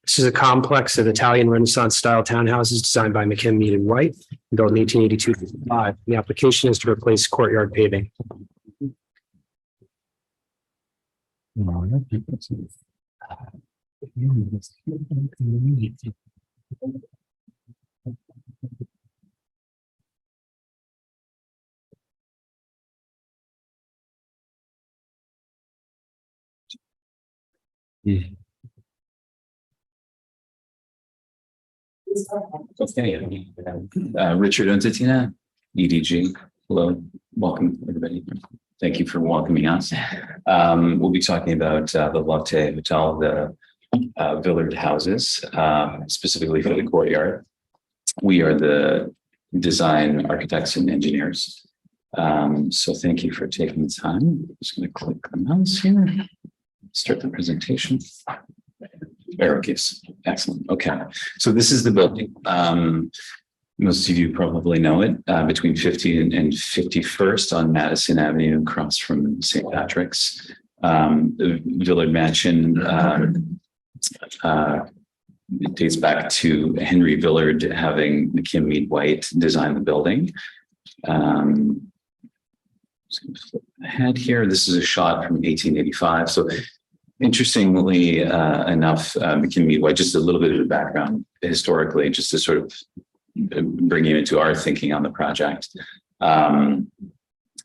This is a complex of Italian Renaissance style townhouses designed by McKim, Mead and White, built in 1882-5. The application is to replace courtyard paving. Okay, Richard Untitled, EDG. Hello, welcome everybody. Thank you for welcoming us. We'll be talking about the Lotte Hotel, the Villard houses, specifically for the courtyard. We are the design architects and engineers. So thank you for taking the time. I'm just going to click the mouse here. Start the presentation. Barricades. Excellent. Okay. So this is the building. Most of you probably know it, between 50 and 51st on Madison Avenue, across from St. Patrick's. The Villard Mansion it dates back to Henry Villard having McKim, Mead, White design the building. Just going to flip ahead here. This is a shot from 1885. So interestingly enough, McKim, Mead, White, just a little bit of the background historically, just to sort of bring you into our thinking on the project.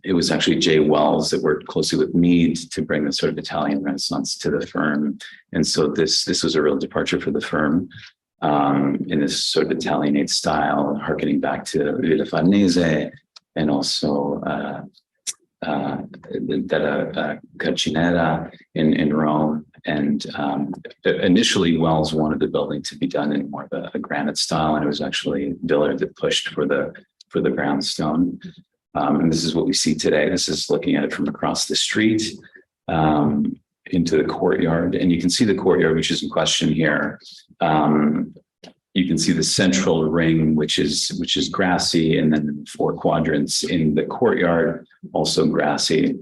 It was actually J. Wells that worked closely with Mead to bring the sort of Italian Renaissance to the firm. And so this was a real departure for the firm in this sort of Italianate style, harkening back to Villa Farnese and also Della Carcinera in Rome. And initially, Wells wanted the building to be done in more of a granite style, and it was actually Villard that pushed for the brownstone. And this is what we see today. This is looking at it from across the street into the courtyard, and you can see the courtyard, which is in question here. You can see the central ring, which is grassy, and then 4 quadrants in the courtyard, also grassy,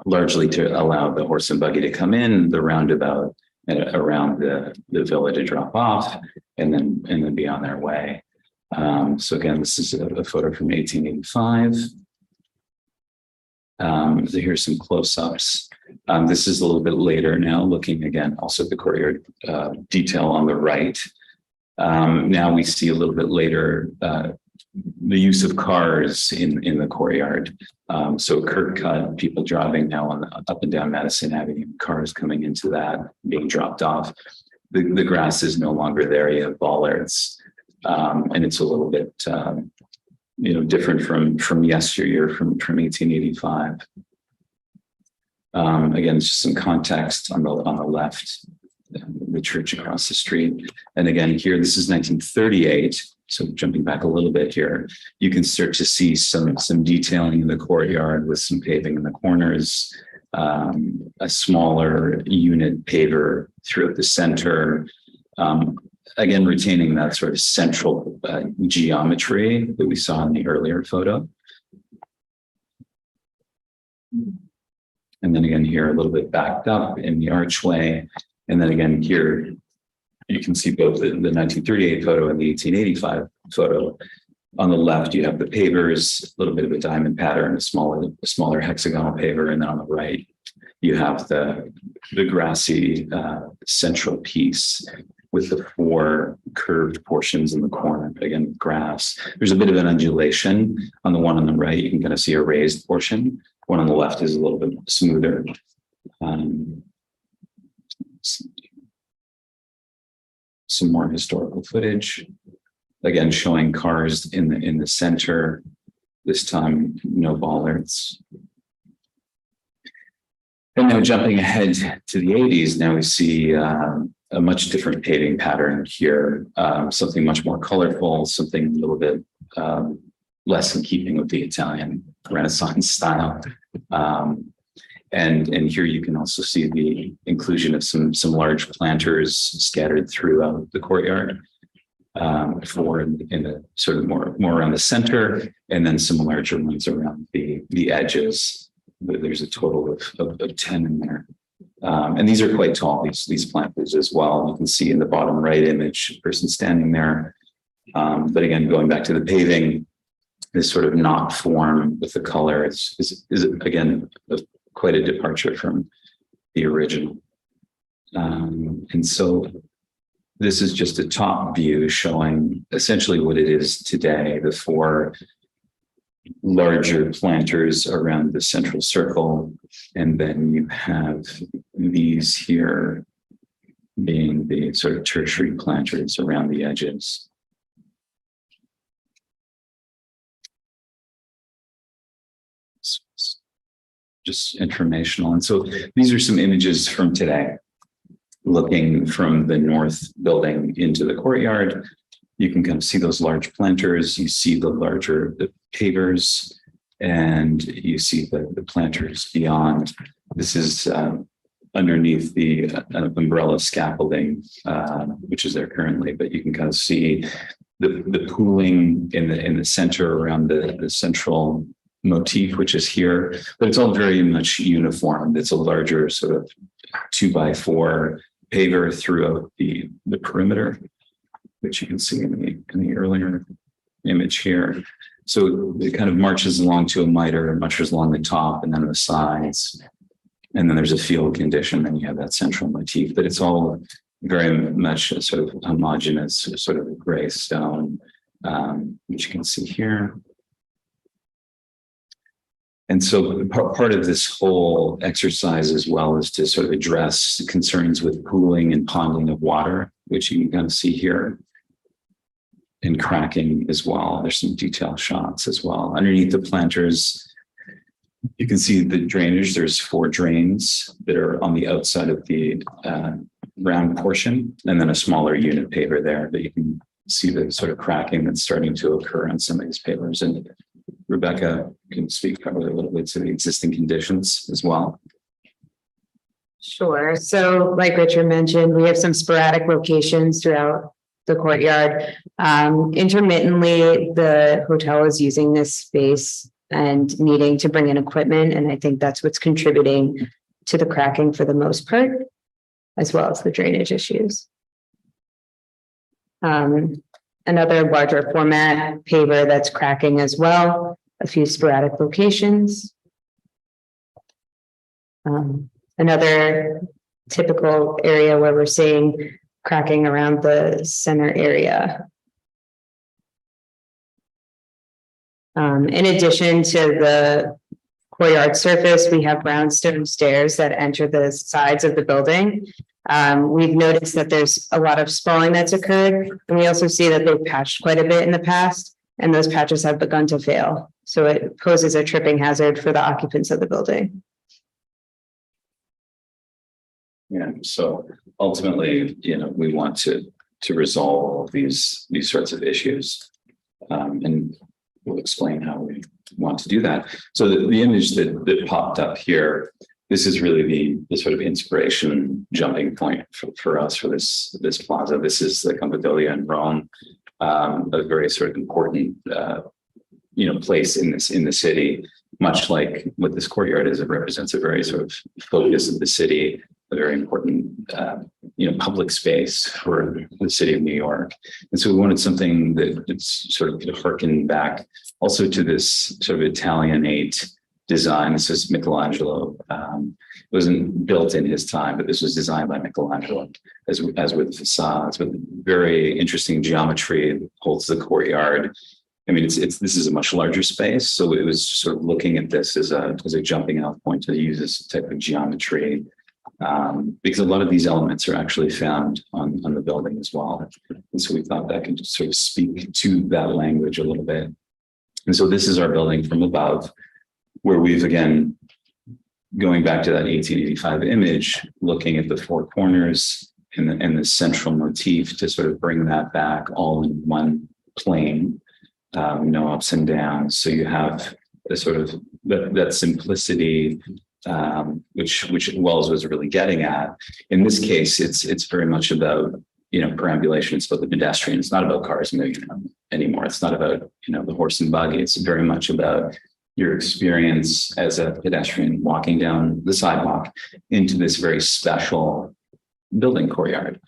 largely to allow the horse and buggy to come in, the roundabout around the villa to drop off, and then be on their way. So again, this is a photo from 1885. So here's some close-ups. This is a little bit later now, looking again also at the courtyard detail on the right. Now we see a little bit later the use of cars in the courtyard. So curb cut, people driving now on up and down Madison Avenue, cars coming into that, being dropped off. The grass is no longer there. You have bollards, and it's a little bit different from yesteryear, from 1885. Again, just some context on the left, the church across the street. And again, here, this is 1938. So jumping back a little bit here, you can start to see some detailing in the courtyard with some paving in the corners, a smaller unit paver throughout the center. Again, retaining that sort of central geometry that we saw in the earlier photo. And then again here, a little bit backed up in the archway. And then again here, you can see both the 1938 photo and the 1885 photo. On the left, you have the pavers, a little bit of a diamond pattern, a smaller hexagonal paver. And then on the right, you have the grassy central piece with the 4 curved portions in the corner, again, grass. There's a bit of an undulation. On the one on the right, you can kind of see a raised portion. One on the left is a little bit smoother. Some more historical footage. Again, showing cars in the center. This time, no bollards. And now jumping ahead to the 80s, now we see a much different paving pattern here. Something much more colorful, something a little bit less in keeping with the Italian Renaissance style. And here you can also see the inclusion of some large planters scattered throughout the courtyard. In the sort of more around the center, and then some larger ones around the edges. There's a total of 10 in there. And these are quite tall, these planters as well. You can see in the bottom right image, a person standing there. But again, going back to the paving, this sort of knot form with the color is again, quite a departure from the original. And so this is just a top view showing essentially what it is today, the 4 larger planters around the central circle. And then you have these here being the sort of tertiary planters around the edges. Just informational. And so these are some images from today. Looking from the north building into the courtyard, you can kind of see those large planters. You see the pavers, and you see the planters beyond. This is underneath the umbrella scaffolding, which is there currently, but you can kind of see the pooling in the center around the central motif, which is here, but it's all very much uniform. It's a larger sort of 2x4 paver throughout the perimeter, which you can see in the earlier image here. So it kind of marches along to a miter, marches along the top and then the sides. And then there's a field condition, and you have that central motif, but it's all very much a sort of homogeneous, sort of gray stone, which you can see here. And so part of this whole exercise as well is to sort of address concerns with pooling and ponding of water, which you can kind of see here, and cracking as well. There's some detailed shots as well. Underneath the planters, you can see the drainage. There's 4 drains that are on the outside of the round portion, and then a smaller unit paver there, but you can see the sort of cracking that's starting to occur on some of these pavers. And Rebecca can speak probably a little bit to the existing conditions as well. Sure. So like Richard mentioned, we have some sporadic locations throughout the courtyard. Intermittently, the hotel is using this space and needing to bring in equipment. And I think that's what's contributing to the cracking for the most part, as well as the drainage issues. Another larger format paver that's cracking as well, a few sporadic locations. Another typical area where we're seeing cracking around the center area. In addition to the courtyard surface, we have brownstone stairs that enter the sides of the building. We've noticed that there's a lot of spalling that's occurred, and we also see that they've patched quite a bit in the past, and those patches have begun to fail. So it poses a tripping hazard for the occupants of the building. So ultimately, we want to resolve all these sorts of issues. And we'll explain how we want to do that. So the image that popped up here, this is really the sort of inspiration jumping point for us for this plaza. This is the Campidoglio in Rome, a very sort of important place in the city. Much like what this courtyard is, it represents a very sort of focus of the city, a very important public space for the city of New York. And so we wanted something that's sort of could harken back also to this sort of Italianate design. This is Michelangelo. It wasn't built in his time, but this was designed by Michelangelo, as with facades, with very interesting geometry that holds the courtyard. I mean, this is a much larger space, so it was sort of looking at this as a jumping off point to use this type of geometry, because a lot of these elements are actually found on the building as well. And so we thought that could just sort of speak to that language a little bit. And so this is our building from above, where we've, again, going back to that 1885 image, looking at the four corners and the central motif to sort of bring that back all in one plane, no ups and downs. So you have the sort of that simplicity, which Wells was really getting at. In this case, it's very much about, perambulation. It's about the pedestrian. It's not about cars moving anymore. It's not about, the horse and buggy. It's very much about your experience as a pedestrian walking down the sidewalk into this very special building courtyard.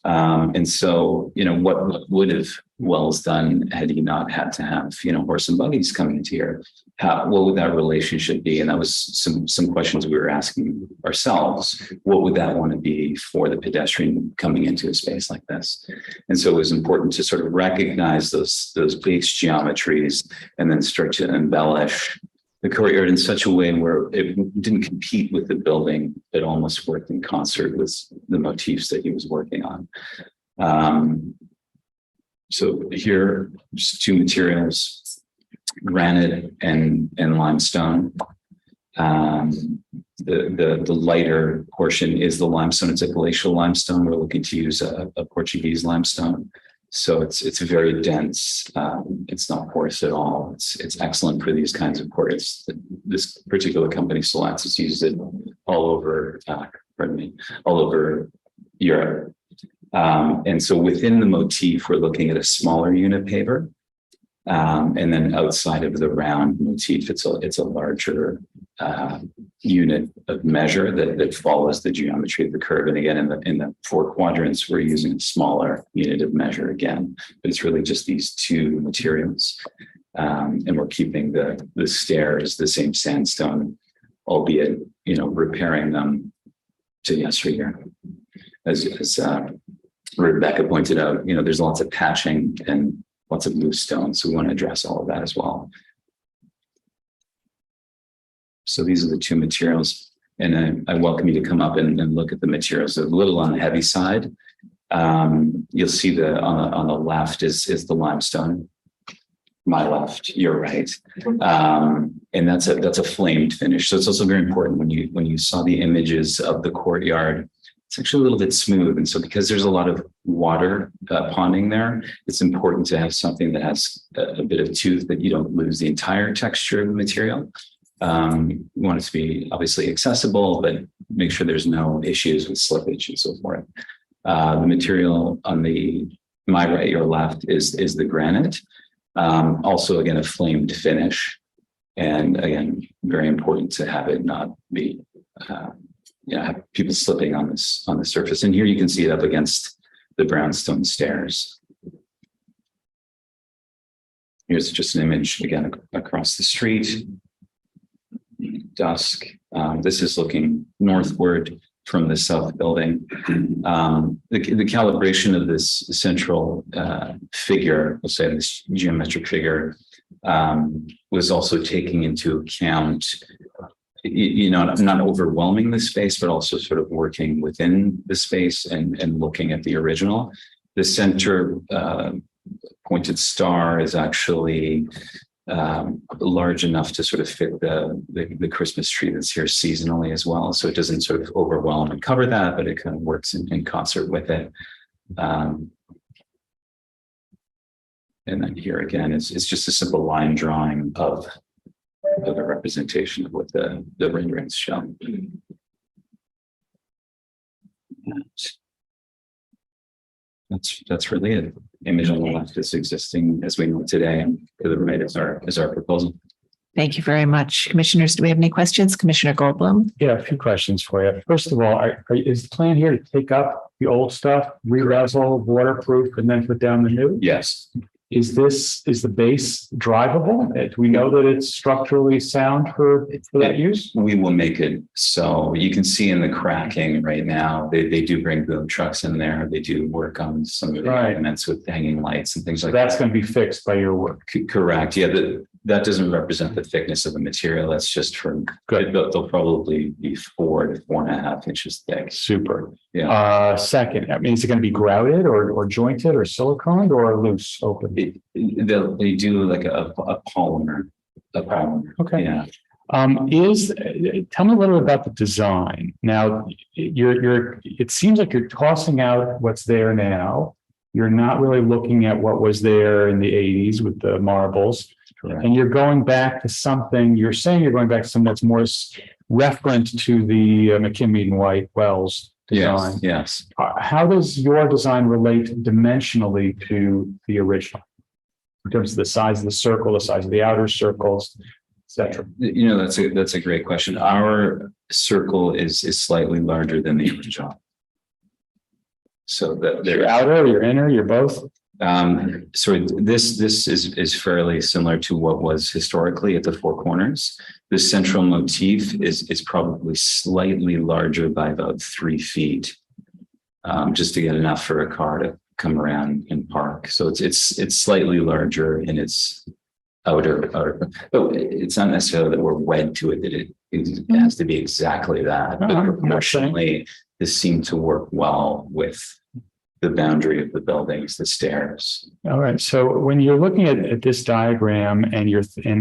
And so, what would have Wells done had he not had to have, horse and buggies coming into here? What would that relationship be? And that was some questions we were asking ourselves. What would that want to be for the pedestrian coming into a space like this? And so it was important to sort of recognize those base geometries and then start to embellish the courtyard in such a way where it didn't compete with the building. It almost worked in concert with the motifs that he was working on. So here, just two materials, granite and limestone. The lighter portion is the limestone. It's a glacial limestone. We're looking to use a Portuguese limestone. So it's very dense. It's not porous at all. It's excellent for these kinds of quartz. This particular company, Solatsis, uses it all over, all over Europe. And so within the motif, we're looking at a smaller unit paver. And then outside of the round motif, it's a larger unit of measure that follows the geometry of the curve. And again, in the four quadrants, we're using a smaller unit of measure again, but it's really just these two materials. And we're keeping the stairs the same sandstone, albeit, repairing them to yesteryear. As Rebecca pointed out, there's lots of patching and lots of loose stones. So we want to address all of that as well. So these are the two materials. And I welcome you to come up and look at the materials. They're a little on the heavy side. You'll see on the left is the limestone. My left, your right. And that's a flamed finish. So it's also very important when you saw the images of the courtyard, it's actually a little bit smooth. And so because there's a lot of water ponding there, it's important to have something that has a bit of tooth that you don't lose the entire texture of the material. You want it to be obviously accessible, but make sure there's no issues with slippage and so forth. The material on my right, your left is the granite. Also, again, a flamed finish. And again, very important to have it not be have people slipping on the surface. And here you can see it up against the brownstone stairs. Here's just an image again across the street. Dusk. This is looking northward from the south building. The calibration of this central figure, let's say this geometric figure, was also taking into account not overwhelming the space, but also sort of working within the space and looking at the original. The center pointed star is actually large enough to sort of fit the Christmas tree that's here seasonally as well. So it doesn't sort of overwhelm and cover that, but it kind of works in concert with it. And then here again, it's just a simple line drawing of a representation of what the renderings show. That's really it. Image on the left is existing as we know it today, and to the right is our proposal. Thank you very much. Commissioners, do we have any questions? Commissioner Goldblum? Yeah, a few questions for you. First of all, is the plan here to take up the old stuff, re-level, waterproof, and then put down the new? Yes. Is the base drivable? Do we know that it's structurally sound for that use? We will make it so. You can see in the cracking right now, they do bring boom trucks in there. They do work on some of the elements with hanging lights and things like that. That's going to be fixed by your work. Correct. Yeah, that doesn't represent the thickness of the material. That's just for good. They'll probably be 4 to 4.5 inches thick. Super. Yeah. Second, I mean, is it going to be grouted or jointed or siliconed or loose, open? They do like a polymer. Okay. Yeah. Tell me a little bit about the design. Now, it seems like you're tossing out what's there now. You're not really looking at what was there in the 80s with the marbles. Correct. And you're going back to something, you're saying you're going back to something that's more referent to the McKinney and White Wells design. Yes. How does your design relate dimensionally to the original? In terms of the size of the circle, the size of the outer circles, etc. You know, that's a great question. Our circle is slightly larger than the original. So that your outer, your inner, you're both. So this is fairly similar to what was historically at the four corners. The central motif is probably slightly larger by about 3 feet, just to get enough for a car to come around and park. So it's slightly larger in its outer, but it's not necessarily that we're wed to it, that it has to be exactly that. But proportionally, this seemed to work well with the boundary of the buildings, the stairs. All right. So when you're looking at this diagram and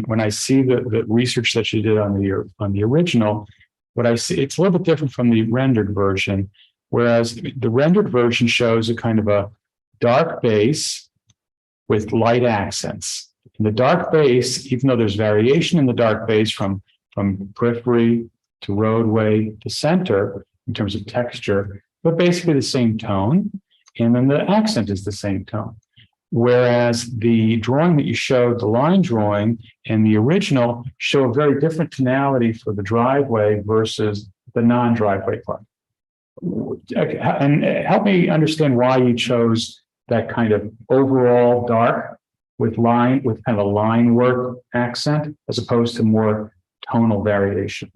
when I see the research that you did on the original, what I see, it's a little bit different from the rendered version, whereas the rendered version shows a kind of a dark base with light accents. And the dark base, even though there's variation in the dark base from periphery to roadway to center in terms of texture, but basically the same tone. And then the accent is the same tone. Whereas the drawing that you showed, the line drawing and the original show a very different tonality for the driveway versus the non-driveway part. And help me understand why you chose that kind of overall dark with kind of a line work accent as opposed to more tonal variation.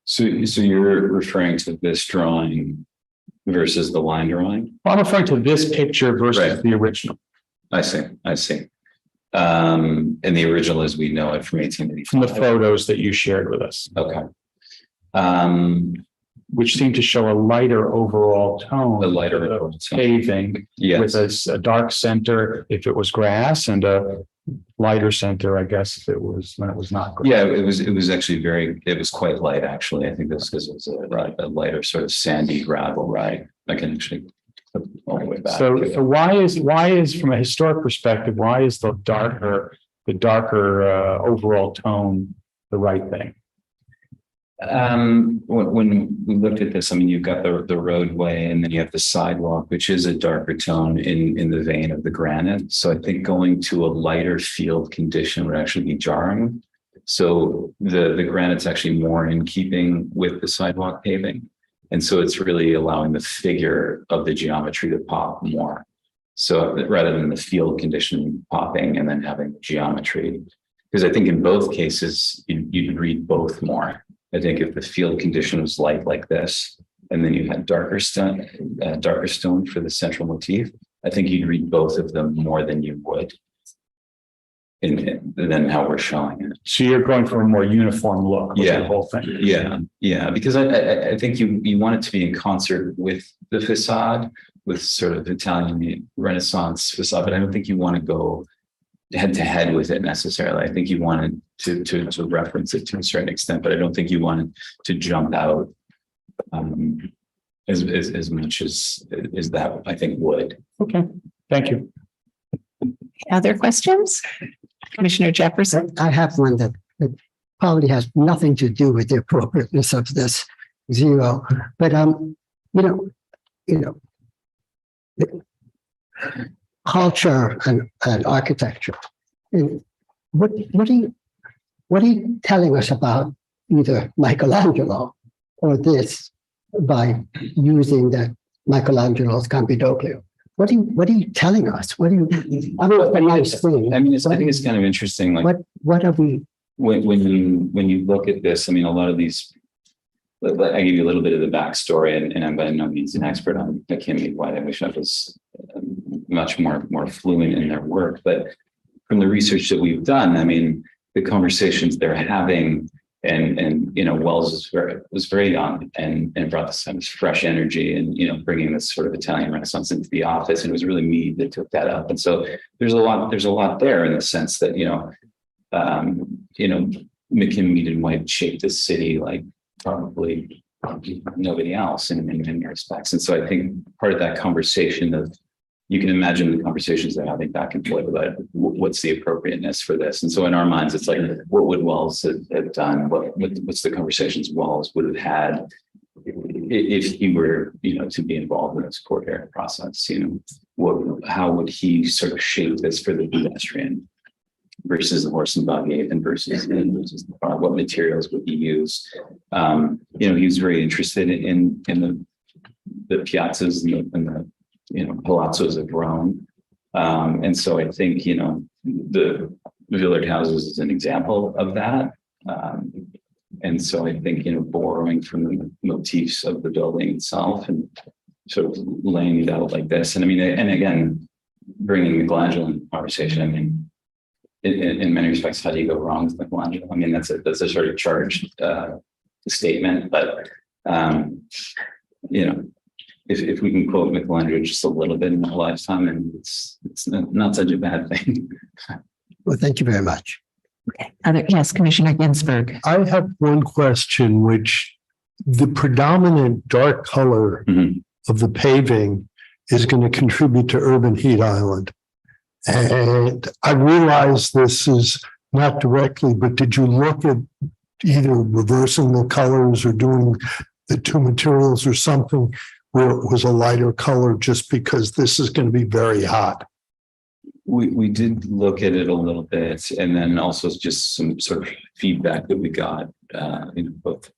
So you're referring to this drawing versus the line drawing? Well, I'm referring to this picture versus the original. I see. And the original as we know it from 1885. From the photos that you shared with us. Okay. Which seem to show a lighter overall tone. A lighter overall tone. Paving. Yes. With a dark center if it was grass and a lighter center, I guess, if it was when it was not grass. Yeah, it was actually it was quite light actually. I think that's because it was a lighter sort of sandy gravel. Right. I can actually put all the way back. So why is from a historic perspective, why is the darker overall tone the right thing? When we looked at this, I mean, you've got the roadway and then you have the sidewalk, which is a darker tone in the vein of the granite. So I think going to a lighter field condition would actually be jarring. So the granite's actually more in keeping with the sidewalk paving. And so it's really allowing the figure of the geometry to pop more. So rather than the field condition popping and then having the geometry, because I think in both cases, you'd read both more. I think if the field condition was light like this, and then you had darker stone for the central motif, I think you'd read both of them more than you would than how we're showing it. So you're going for a more uniform look with the whole thing. Yeah, because I think you want it to be in concert with the facade, with sort of Italian Renaissance facade, but I don't think you want to go head to head with it necessarily. I think you wanted to reference it to a certain extent, but I don't think you wanted to jump out as much as that I think would. Okay, thank you. Other questions? Commissioner Jefferson? I have one that probably has nothing to do with the appropriateness of this zero, but culture and architecture. And what are you telling us about either Michelangelo or this by using that Michelangelo's Campidoglio? What are you telling us? What are you? I mean, it's a nice thing. I mean, I think it's kind of interesting. Like, what are we? When you look at this, I mean, a lot of these. I give you a little bit of the backstory, and I'm by no means an expert on McKinney. White. I wish I was much more fluent in their work. But from the research that we've done, I mean, the conversations they're having, and Wells was very young and brought this fresh energy, and bringing this sort of Italian Renaissance into the office, and it was really Mead that took that up. And so there's a lot there in the sense that McKim, Mead, and White shaped this city like probably nobody else in many respects. And so I think part of that conversation of, you can imagine the conversations they're having back and forth about what's the appropriateness for this. And so in our minds, it's like, what would Wells have done? What's the conversations Wells would have had if he were, to be involved in this court area process? How would he sort of shape this for the pedestrian versus the horse and buggy, and versus the car? What materials would he use? He was very interested in the piazzas and the palazzos of Rome. And so I think, the Villard houses is an example of that. And so I think, borrowing from the motifs of the building itself and sort of laying it out like this. And I mean, and again, bringing Michelangelo into the conversation, I mean, in many respects, how do you go wrong with Michelangelo? I mean, that's a sort of charged statement, but if we can quote Michelangelo just a little bit in our lifetime, and it's not such a bad thing. Well, thank you very much. Okay. Yes, Commissioner Ginsburg. I have one question, which the predominant dark color of the paving is going to contribute to urban heat island. And I realize this is not directly, but did you look at either reversing the colors or doing the two materials or something where it was a lighter color, just because this is going to be very hot? We did look at it a little bit, and then also just some sort of feedback that we got, both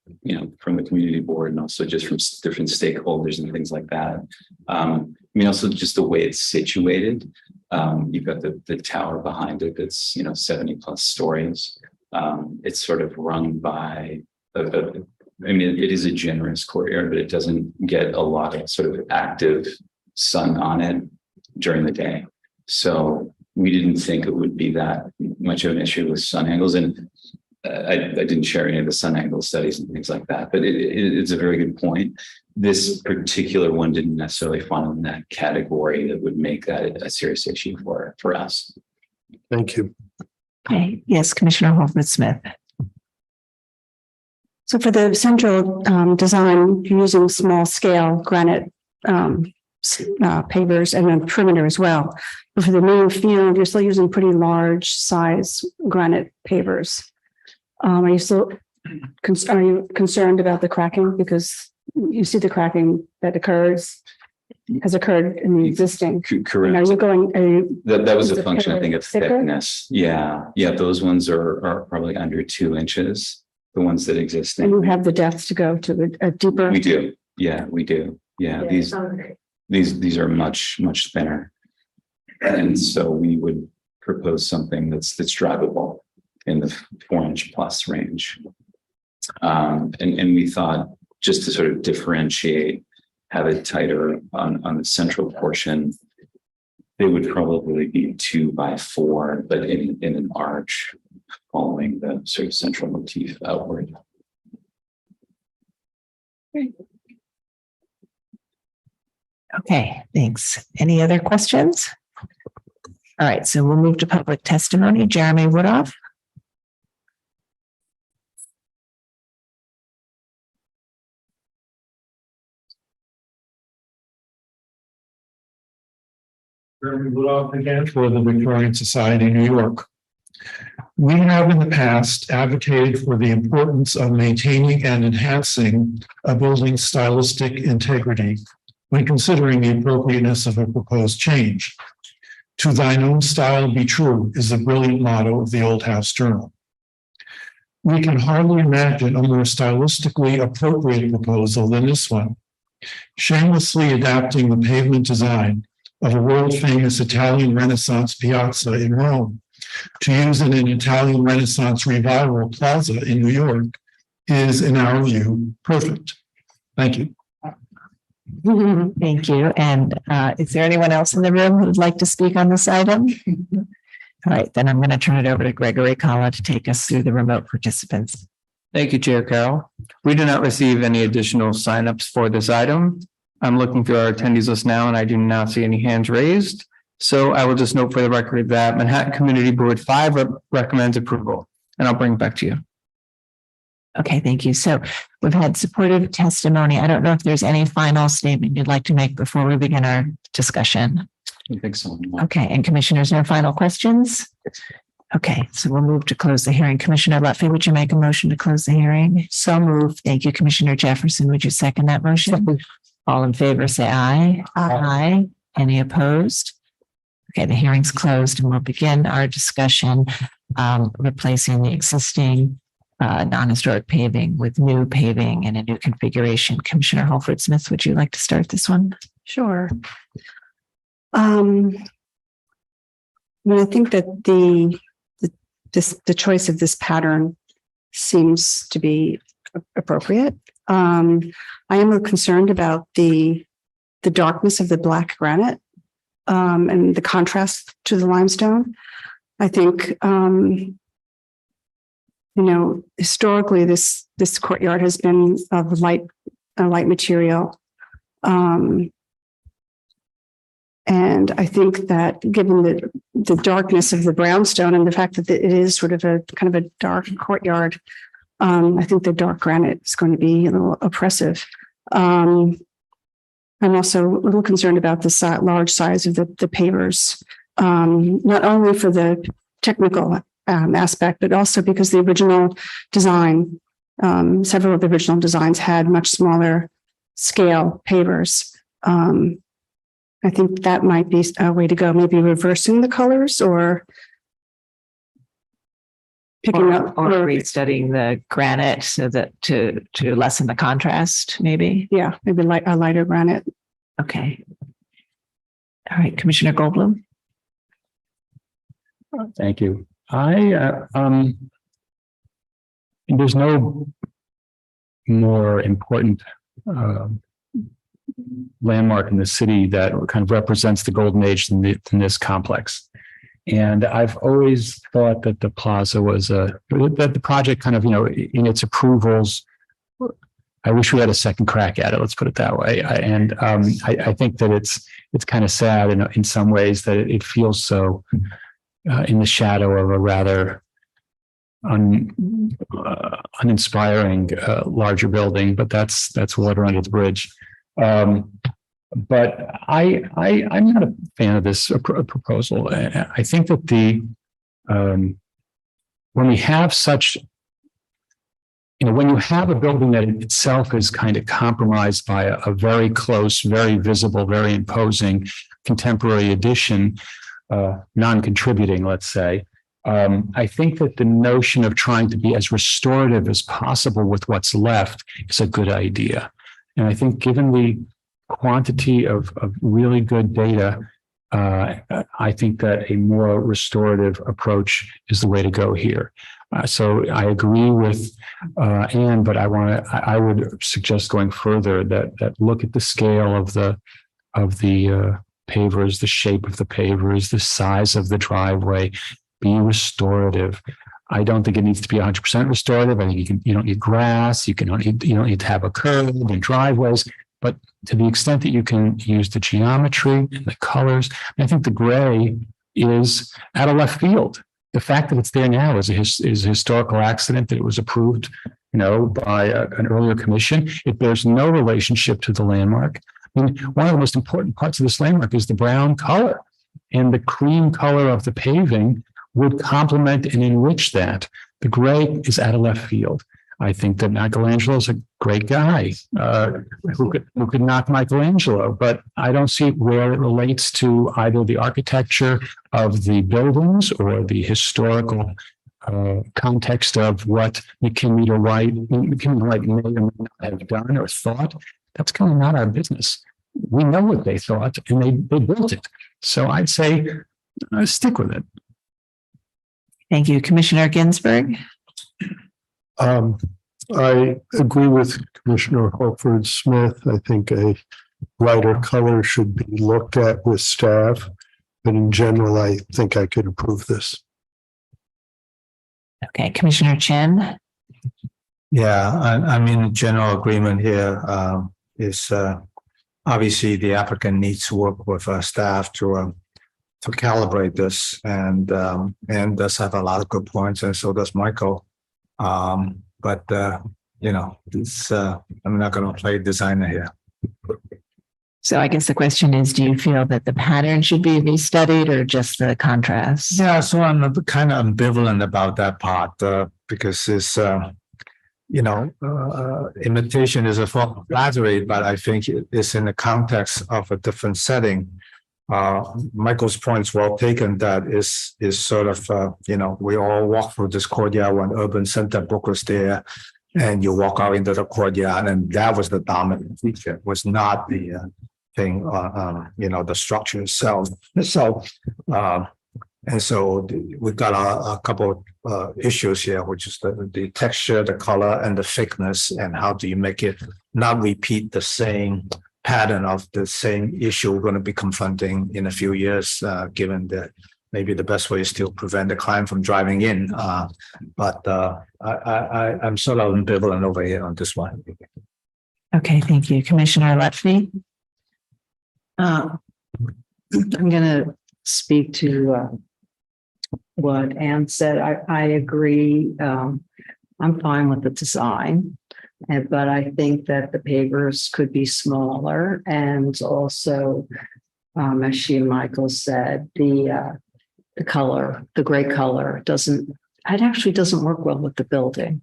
from the community board and also just from different stakeholders and things like that. Also just the way it's situated. You've got the tower behind it that's 70 plus stories. It's sort of run by it is a generous courtyard, but it doesn't get a lot of sort of active sun on it during the day. So we didn't think it would be that much of an issue with sun angles. And I didn't share any of the sun angle studies and things like that, but it's a very good point. This particular one didn't necessarily fall in that category that would make that a serious issue for us. Thank you. Okay. Yes, Commissioner Hoffman-Smith. So for the central design, you're using small scale granite pavers and then perimeter as well. But for the main field, you're still using pretty large size granite pavers. Are you concerned about the cracking? Because you see the cracking that has occurred in the existing. Correct. And that was a function, I think, of thickness. Yeah. Those ones are probably under 2 inches. The ones that exist. And you have the depth to go to a deeper. We do. Yeah, we do. Yeah. These are much thinner. And so we would propose something that's drivable in the 4-inch plus range. And we thought, just to sort of differentiate, have it tighter on the central portion, they would probably be 2 by 4, but in an arch following the sort of central motif outward. Okay, thanks. Any other questions? All right, so we'll move to public testimony. Jeremy Woodoff. Jeremy Woodall again for the Victorian Society, New York. We have in the past advocated for the importance of maintaining and enhancing a building's stylistic integrity when considering the appropriateness of a proposed change. To thine own style be true is the brilliant motto of the Old House Journal. We can hardly imagine a more stylistically appropriate proposal than this one, shamelessly adapting the pavement design of a world-famous Italian Renaissance piazza in Rome to use in an Italian Renaissance revival plaza in New York is, in our view, perfect. Thank you. Thank you. And is there anyone else in the room who would like to speak on this item? All right, then I'm going to turn it over to Gregory Kalla to take us through the remote participants. Thank you, Chair Carroll. We did not receive any additional signups for this item. I'm looking through our attendees list now and I do not see any hands raised. So I will just note for the record that Manhattan Community Board 5 recommends approval, and I'll bring it back to you. Okay, thank you. So we've had supportive testimony. I don't know if there's any final statement you'd like to make before we begin our discussion. I think so. Okay, and commissioners, no final questions? Okay, so we'll move to close the hearing. Commissioner Lutfi, would you make a motion to close the hearing? So moved. Thank you. Commissioner Jefferson, would you second that motion? All in favor, say aye. Aye. Any opposed? Okay, the hearing's closed and we'll begin our discussion replacing the existing non-historic paving with new paving and a new configuration. Commissioner Holford Smith, would you like to start this one? Sure. I mean, I think that the choice of this pattern seems to be appropriate. I am concerned about the darkness of the black granite and the contrast to the limestone. I think historically this courtyard has been of a light material. And I think that given the darkness of the brownstone and the fact that it is sort of a kind of a dark courtyard, I think the dark granite is going to be a little oppressive. I'm also a little concerned about the large size of the pavers, not only for the technical aspect, but also because the original design, several of the original designs had much smaller scale pavers. I think that might be a way to go, maybe reversing the colors or picking up or restudying the granite so that to lessen the contrast, maybe. Yeah, maybe a lighter granite. Okay. All right, Commissioner Goldblum. Thank you. There's no more important landmark in the city that kind of represents the golden age than this complex. And I've always thought that the plaza was that the project kind of, in its approvals, I wish we had a second crack at it. Let's put it that way. I think that it's kind of sad in some ways that it feels so in the shadow of a rather uninspiring larger building. But that's water under the bridge. But I'm not a fan of this proposal. I think that when we have such, when you have a building that itself is kind of compromised by a very close, very visible, very imposing contemporary addition, non-contributing, let's say, I think that the notion of trying to be as restorative as possible with what's left is a good idea. And I think given the quantity of really good data, I think that a more restorative approach is the way to go here. So I agree with Anne, but I would suggest going further that look at the scale of the pavers, the shape of the pavers, the size of the driveway, be restorative. I don't think it needs to be 100% restorative. I think you don't need grass. You don't need to have a curb and driveways, but to the extent that you can use the geometry and the colors, I think the gray is out of left field. The fact that it's there now is a historical accident that it was approved, by an earlier commission. It bears no relationship to the landmark. I mean, one of the most important parts of this landmark is the brown color, and the cream color of the paving would complement and enrich that. The gray is out of left field. I think that Michelangelo is a great guy who could knock Michelangelo, but I don't see where it relates to either the architecture of the buildings or the historical context of what McKinley Wright may or may not have done or thought. That's kind of not our business. We know what they thought, and they built it. So I'd say stick with it. Thank you, Commissioner Ginsburg. I agree with Commissioner Holford Smith. I think a lighter color should be looked at with staff. But in general, I think I could approve this. Okay, Commissioner Chin. Yeah, I'm in general agreement here. Is obviously the applicant needs to work with staff to calibrate this, and does have a lot of good points, and so does Michael. But it's I'm not going to play designer here. So I guess the question is, do you feel that the pattern should be restudied or just the contrast? Yeah, so I'm kind of ambivalent about that part because it's imitation is a form of flattery, but I think it's in the context of a different setting. Michael's point's well taken. That is sort of we all walk through this courtyard when Urban Center book was there, and you walk out into the courtyard, and that was the dominant feature. It was not the thing, the structure itself. So, and so we've got a couple issues here, which is the texture, the color, and the thickness, and how do you make it not repeat the same pattern of the same issue we're going to be confronting in a few years, given that maybe the best way is to prevent the client from driving in. But I'm sort of ambivalent over here on this one. Okay, thank you. Commissioner Lutfi. I'm going to speak to what Ann said. I agree. I'm fine with the design. But I think that the pavers could be smaller, and also, as she and Michael said, the color, the gray color, actually doesn't work well with the building,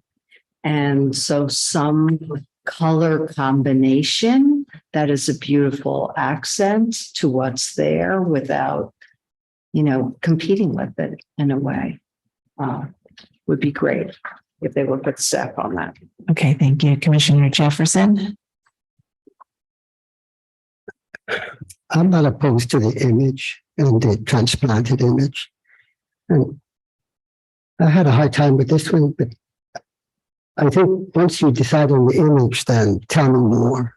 and so some color combination that is a beautiful accent to what's there without, competing with it in a way, would be great if they work with staff on that. Okay, thank you. Commissioner Jefferson. I'm not opposed to the image and the transplanted image. And I had a hard time with this one, but I think once you decide on the image, then tell me more.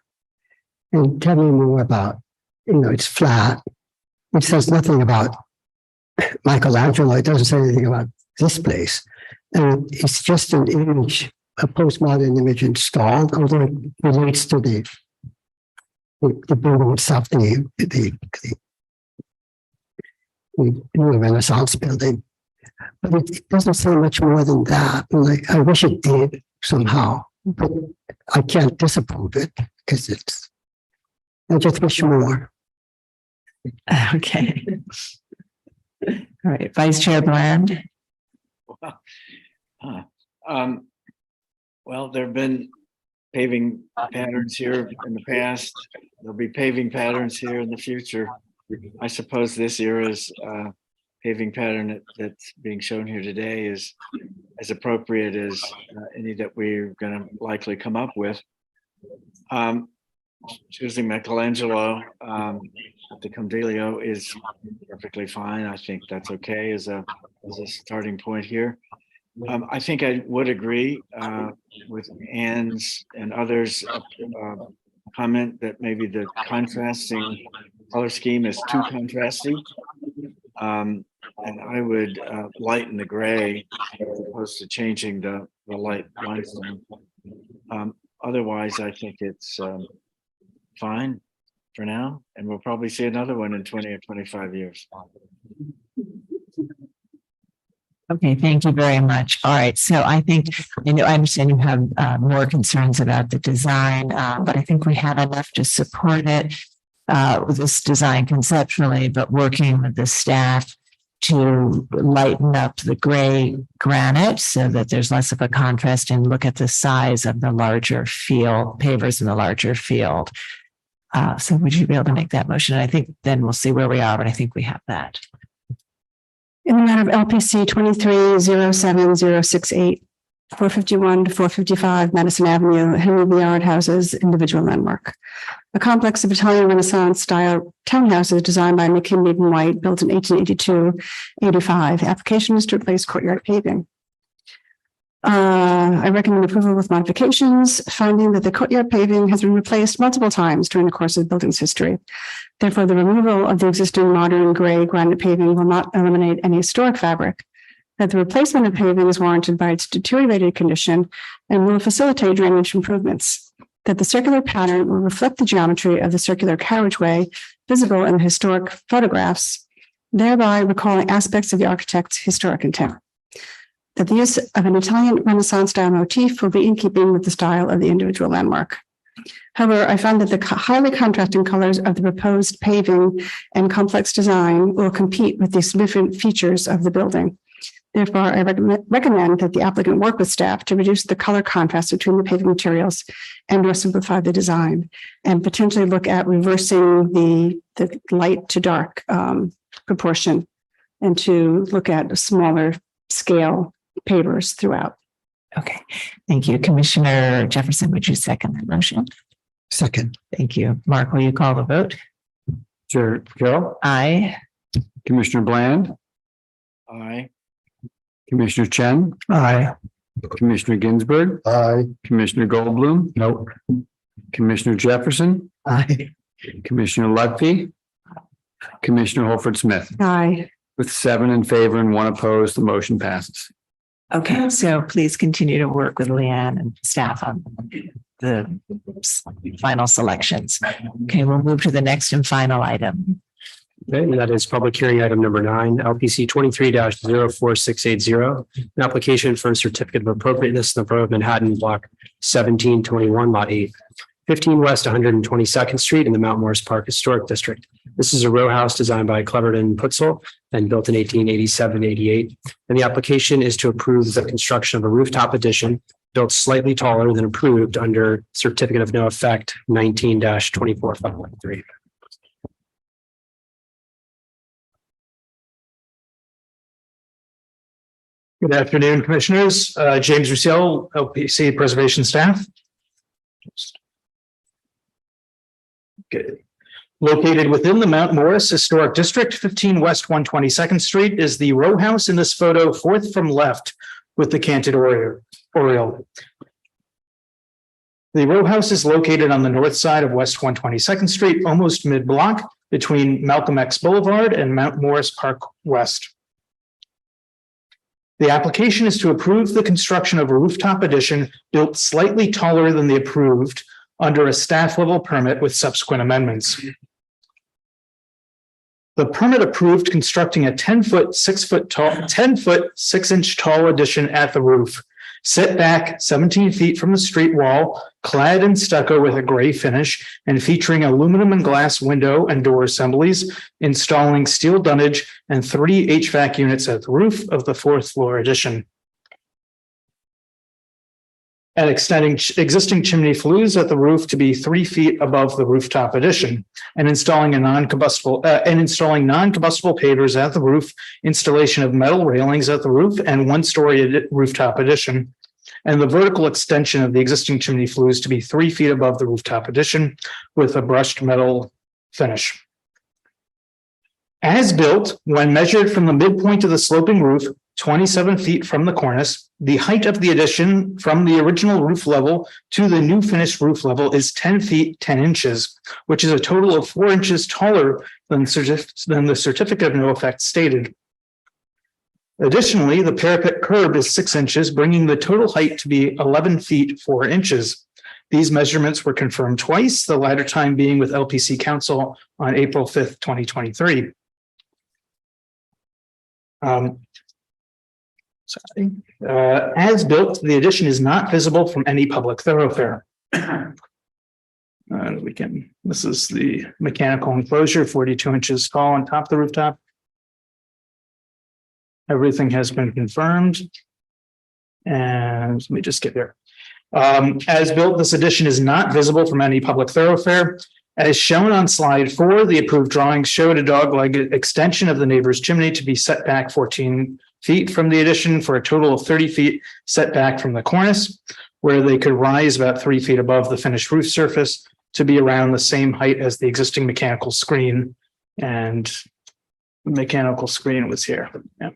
And tell me more about, it's flat. It says nothing about Michelangelo. It doesn't say anything about this place. And it's just an image, a postmodern image installed, although it relates to the building itself, the Renaissance building. But it doesn't say much more than that. And I wish it did somehow, but I can't disapprove it because I just wish more. Okay. All right, Vice Chair Bland. Well, there have been paving patterns here in the past. There'll be paving patterns here in the future. I suppose this era's paving pattern that's being shown here today is as appropriate as any that we're going to likely come up with. Choosing Michelangelo at the Condelio is perfectly fine. I think that's okay as a starting point here. I think I would agree with Ann's and others' comment that maybe the contrasting color scheme is too contrasting. And I would lighten the gray as opposed to changing the light limestone. Otherwise, I think it's fine for now, and we'll probably see another one in 20 or 25 years. Okay, thank you very much. All right, so I think, I understand you have more concerns about the design, but I think we have enough to support it with this design conceptually, but working with the staff to lighten up the gray granite so that there's less of a contrast and look at the size of the larger field, pavers in the larger field. So would you be able to make that motion? I think then we'll see where we are, but I think we have that. In the matter of LPC 23-07068, 451 to 455 Madison Avenue, Henry B. Yard Houses, individual landmark. A complex of Italian Renaissance style townhouses designed by McKinley and White, built in 1882-85. The application is to replace courtyard paving. I recommend approval with modifications, finding that the courtyard paving has been replaced multiple times during the course of the building's history. Therefore, the removal of the existing modern gray granite paving will not eliminate any historic fabric. That the replacement of paving is warranted by its deteriorated condition and will facilitate drainage improvements. That the circular pattern will reflect the geometry of the circular carriageway visible in the historic photographs, thereby recalling aspects of the architect's historic intent. That the use of an Italian Renaissance style motif will be in keeping with the style of the individual landmark. However, I found that the highly contrasting colors of the proposed paving and complex design will compete with the significant features of the building. Therefore, I recommend that the applicant work with staff to reduce the color contrast between the paving materials and or simplify the design, and potentially look at reversing the light to dark proportion, and to look at a smaller scale pavers throughout. Okay, thank you. Commissioner Jefferson, would you second that motion? Second. Thank you. Mark, will you call the vote? Chair Carroll, Aye. Commissioner Bland, Aye. Commissioner Chen, Aye. Commissioner Ginsburg, Aye. Commissioner Goldblum, Nope. Commissioner Jefferson, Aye. Commissioner Lutfi, Commissioner Holford Smith. Aye. With 7 in favor and 1 opposed, the motion passes. Okay, so please continue to work with Leanne and staff on the final selections. Okay, we'll move to the next and final item. Okay, and that is public hearing item number 9, LPC 23-04680, an application for a certificate of appropriateness in the Borough of Manhattan, block 1721, lot 8, 15 West 122nd Street in the Mount Morris Park Historic District. This is a row house designed by Cleverton Putzel and built in 1887-88. And the application is to approve the construction of a rooftop addition built slightly taller than approved under Certificate of No Effect 19-24513. Good afternoon, Commissioners. James Russell, LPC Preservation Staff. Good. Located within the Mount Morris Historic District, 15 West 122nd Street is the row house in this photo, fourth from left with the canted oriole. The row house is located on the north side of West 122nd Street, almost mid-block between Malcolm X Boulevard and Mount Morris Park West. The application is to approve the construction of a rooftop addition built slightly taller than the approved under a staff level permit with subsequent amendments. The permit approved constructing a 10-foot, 6-inch tall addition at the roof, set back 17 feet from the street wall, clad in stucco with a gray finish, and featuring aluminum and glass window and door assemblies, installing steel dunnage and 3 HVAC units at the roof of the 4th floor addition. And extending existing chimney flues at the roof to be 3 feet above the rooftop addition, and installing non-combustible pavers at the roof, installation of metal railings at the roof and 1-story rooftop addition, and the vertical extension of the existing chimney flues to be 3 feet above the rooftop addition with a brushed metal finish. As built, when measured from the midpoint of the sloping roof, 27 feet from the cornice, the height of the addition from the original roof level to the new finished roof level is 10 feet, 10 inches, which is a total of 4 inches taller than the certificate of no effect stated. Additionally, the parapet curb is 6 inches, bringing the total height to be 11 feet, 4 inches. These measurements were confirmed twice, the latter time being with LPC Council on April 5th, 2023. Sorry. As built, the addition is not visible from any public thoroughfare. This is the mechanical enclosure, 42 inches tall on top of the rooftop. Everything has been confirmed. And let me just get there. As built, this addition is not visible from any public thoroughfare. As shown on slide 4, the approved drawings showed a dog-leg extension of the neighbor's chimney to be set back 14 feet from the addition for a total of 30 feet set back from the cornice, where they could rise about 3 feet above the finished roof surface to be around the same height as the existing mechanical screen. And the mechanical screen was here. Yeah.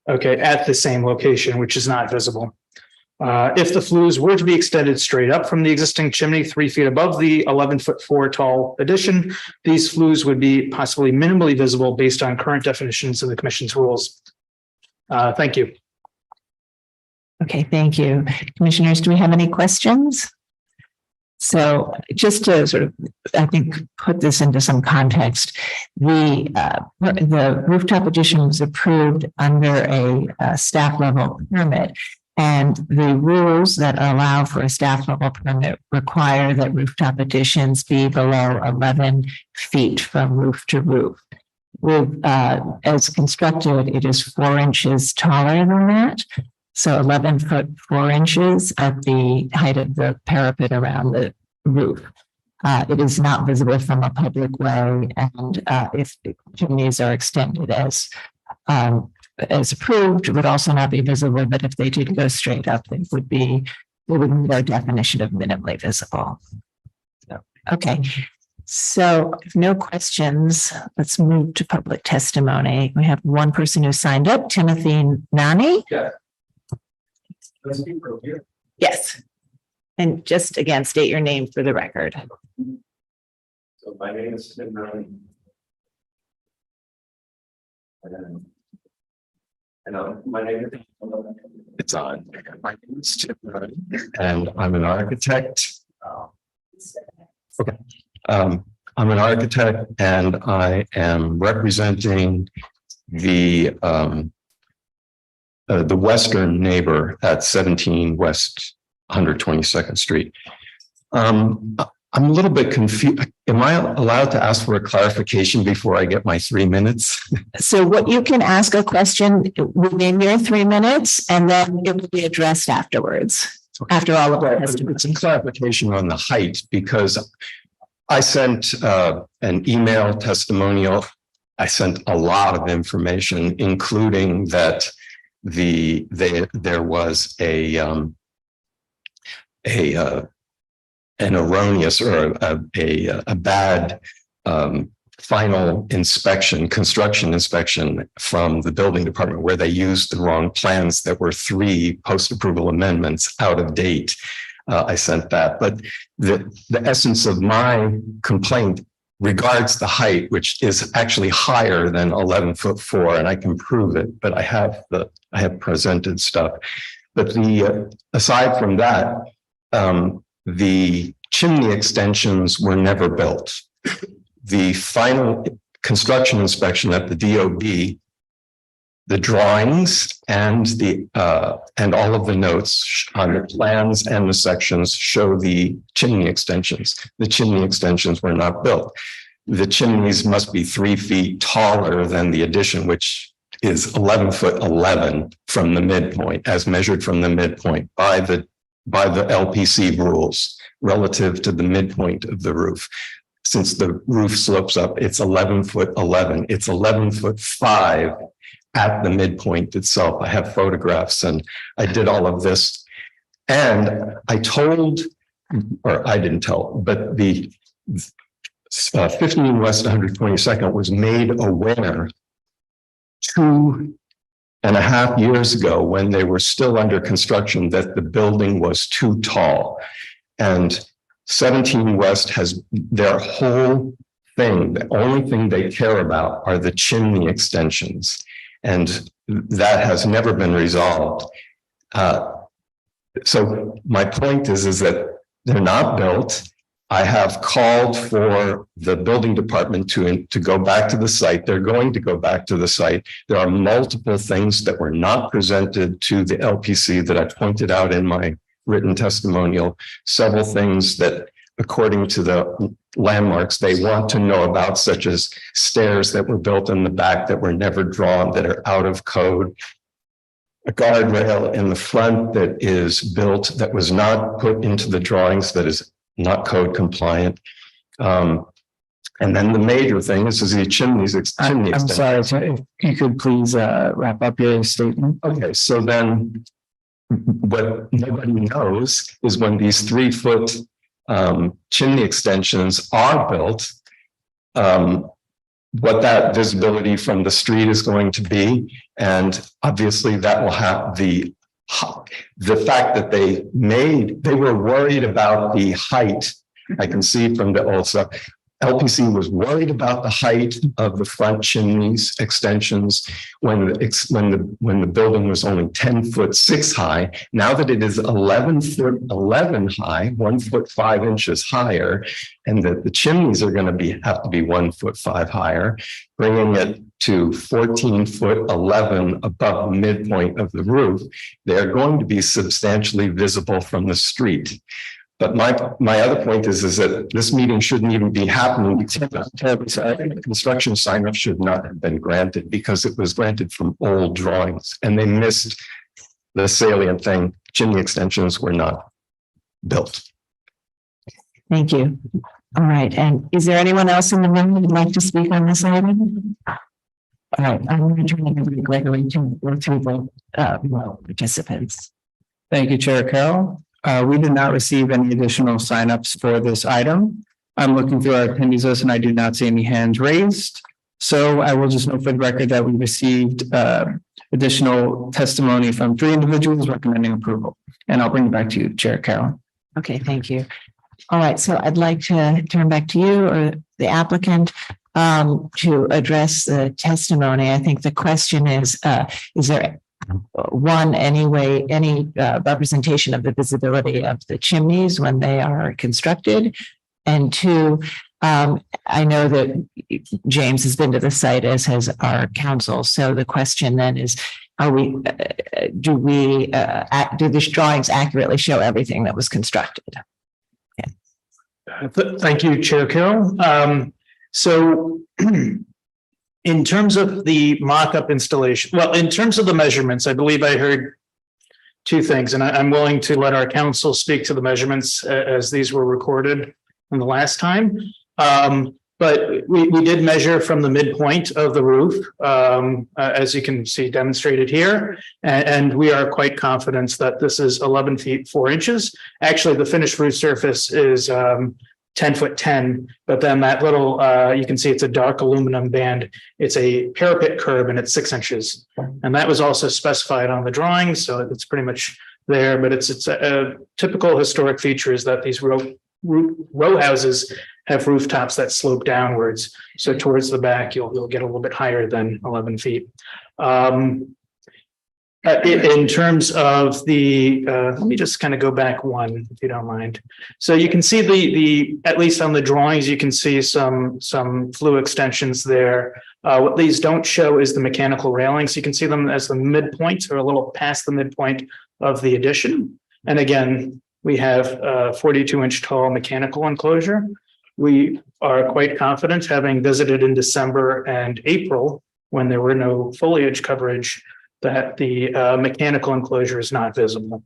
Okay, at the same location, which is not visible. If the flues were to be extended straight up from the existing chimney 3 feet above the 11'4" tall addition, these flues would be possibly minimally visible based on current definitions of the commission's rules. Thank you. Okay, thank you. Commissioners, do we have any questions? So just to sort of, I think, put this into some context, the rooftop addition was approved under a staff level permit. And the rules that allow for a staff level permit require that rooftop additions be below 11 feet from roof to roof. As constructed, it is 4 inches taller than that. So 11 foot 4 inches at the height of the parapet around the roof. It is not visible from a public way, and if the chimneys are extended as approved, it would also not be visible. But if they did go straight up, they would meet our definition of minimally visible. So, okay. So if no questions, let's move to public testimony. We have one person who signed up, Timothy Nani. Yeah. Yes. And just again, state your name for the record. So my name is Tim Nani. My name is it's on. My name is Tim Nani, and I'm an architect. Okay. I'm an architect, and I am representing the western neighbor at 17 West 122nd Street. I'm a little bit confused. Am I allowed to ask for a clarification before I get my 3 minutes? So what you can ask a question within your 3 minutes, and then it will be addressed afterwards. After all of our testimony. Some clarification on the height, because I sent an email testimonial. I sent a lot of information, including that there was an erroneous or a bad final inspection, construction inspection from the building department, where they used the wrong plans that were 3 post-approval amendments out of date. I sent that, but the essence of my complaint regards the height, which is actually higher than 11'4", and I can prove it, but I have presented stuff. But aside from that, the chimney extensions were never built. The final construction inspection at the DOB, the drawings and all of the notes on the plans and the sections show the chimney extensions. The chimney extensions were not built. The chimneys must be 3 feet taller than the addition, which is 11'11" from the midpoint, as measured from the midpoint by the LPC rules relative to the midpoint of the roof. Since the roof slopes up, it's 11'11". It's 11'5" at the midpoint itself. I have photographs, and I did all of this. And I told, or I didn't tell, but the 15 West 122nd was made aware 2.5 years ago, when they were still under construction, that the building was too tall. And 17 West has their whole thing. The only thing they care about are the chimney extensions. And that has never been resolved. So my point is that they're not built. I have called for the building department to go back to the site. They're going to go back to the site. There are multiple things that were not presented to the LPC that I pointed out in my written testimonial, several things that, according to the landmarks, they want to know about, such as stairs that were built in the back that were never drawn, that are out of code, a guardrail in the front that is built that was not put into the drawings, that is not code compliant. And then the major thing is the chimneys. I'm sorry, so if you could please wrap up your statement. Okay, so then what nobody knows is when these 3-foot chimney extensions are built, what that visibility from the street is going to be. And obviously that will have the fact that they were worried about the height. I can see from the old stuff. LPC was worried about the height of the front chimneys extensions when the building was only 10'6" high. Now that it is 11 high, 1'5" higher, and that the chimneys are going to have to be 1'5" higher, bringing it to 14'11" above the midpoint of the roof, they are going to be substantially visible from the street. But my other point is that this meeting shouldn't even be happening because the construction sign-off should not have been granted because it was granted from old drawings and they missed the salient thing. Chimney extensions were not built. Thank you. All right. And is there anyone else in the room who would like to speak on this item? All right. I'm going to turn it over to Gregory to go through the participants. Thank you, Chair Carroll. We did not receive any additional signups for this item. I'm looking through our attendees list and I do not see any hands raised. So I will just note for the record that we received additional testimony from 3 individuals recommending approval. And I'll bring it back to you, Chair Carroll. Okay, thank you. All right, so I'd like to turn back to you or the applicant to address the testimony. I think the question is there any representation of the visibility of the chimneys when they are constructed? And 2, I know that James has been to the site, as has our council. So the question then is, do these drawings accurately show everything that was constructed? Thank you, Chair Carroll. So in terms of the mock-up installation, well, in terms of the measurements, I believe I heard 2 things, and I'm willing to let our council speak to the measurements as these were recorded in the last time. But we did measure from the midpoint of the roof, as you can see demonstrated here, and we are quite confident that this is 11 feet 4 inches. Actually, the finished roof surface is 10'10", but then that little, you can see it's a dark aluminum band. It's a parapet curb and it's 6 inches. And that was also specified on the drawing. So it's pretty much there, but it's a typical historic feature is that these row houses have rooftops that slope downwards. So towards the back, you'll get a little bit higher than 11 feet. In terms of the, let me just kind of go back one, if you don't mind. So you can see the at least on the drawings, you can see some flue extensions there. What these don't show is the mechanical railings. You can see them as the midpoint or a little past the midpoint of the addition. And again, we have a 42-inch tall mechanical enclosure. We are quite confident, having visited in December and April when there were no foliage coverage, that the mechanical enclosure is not visible.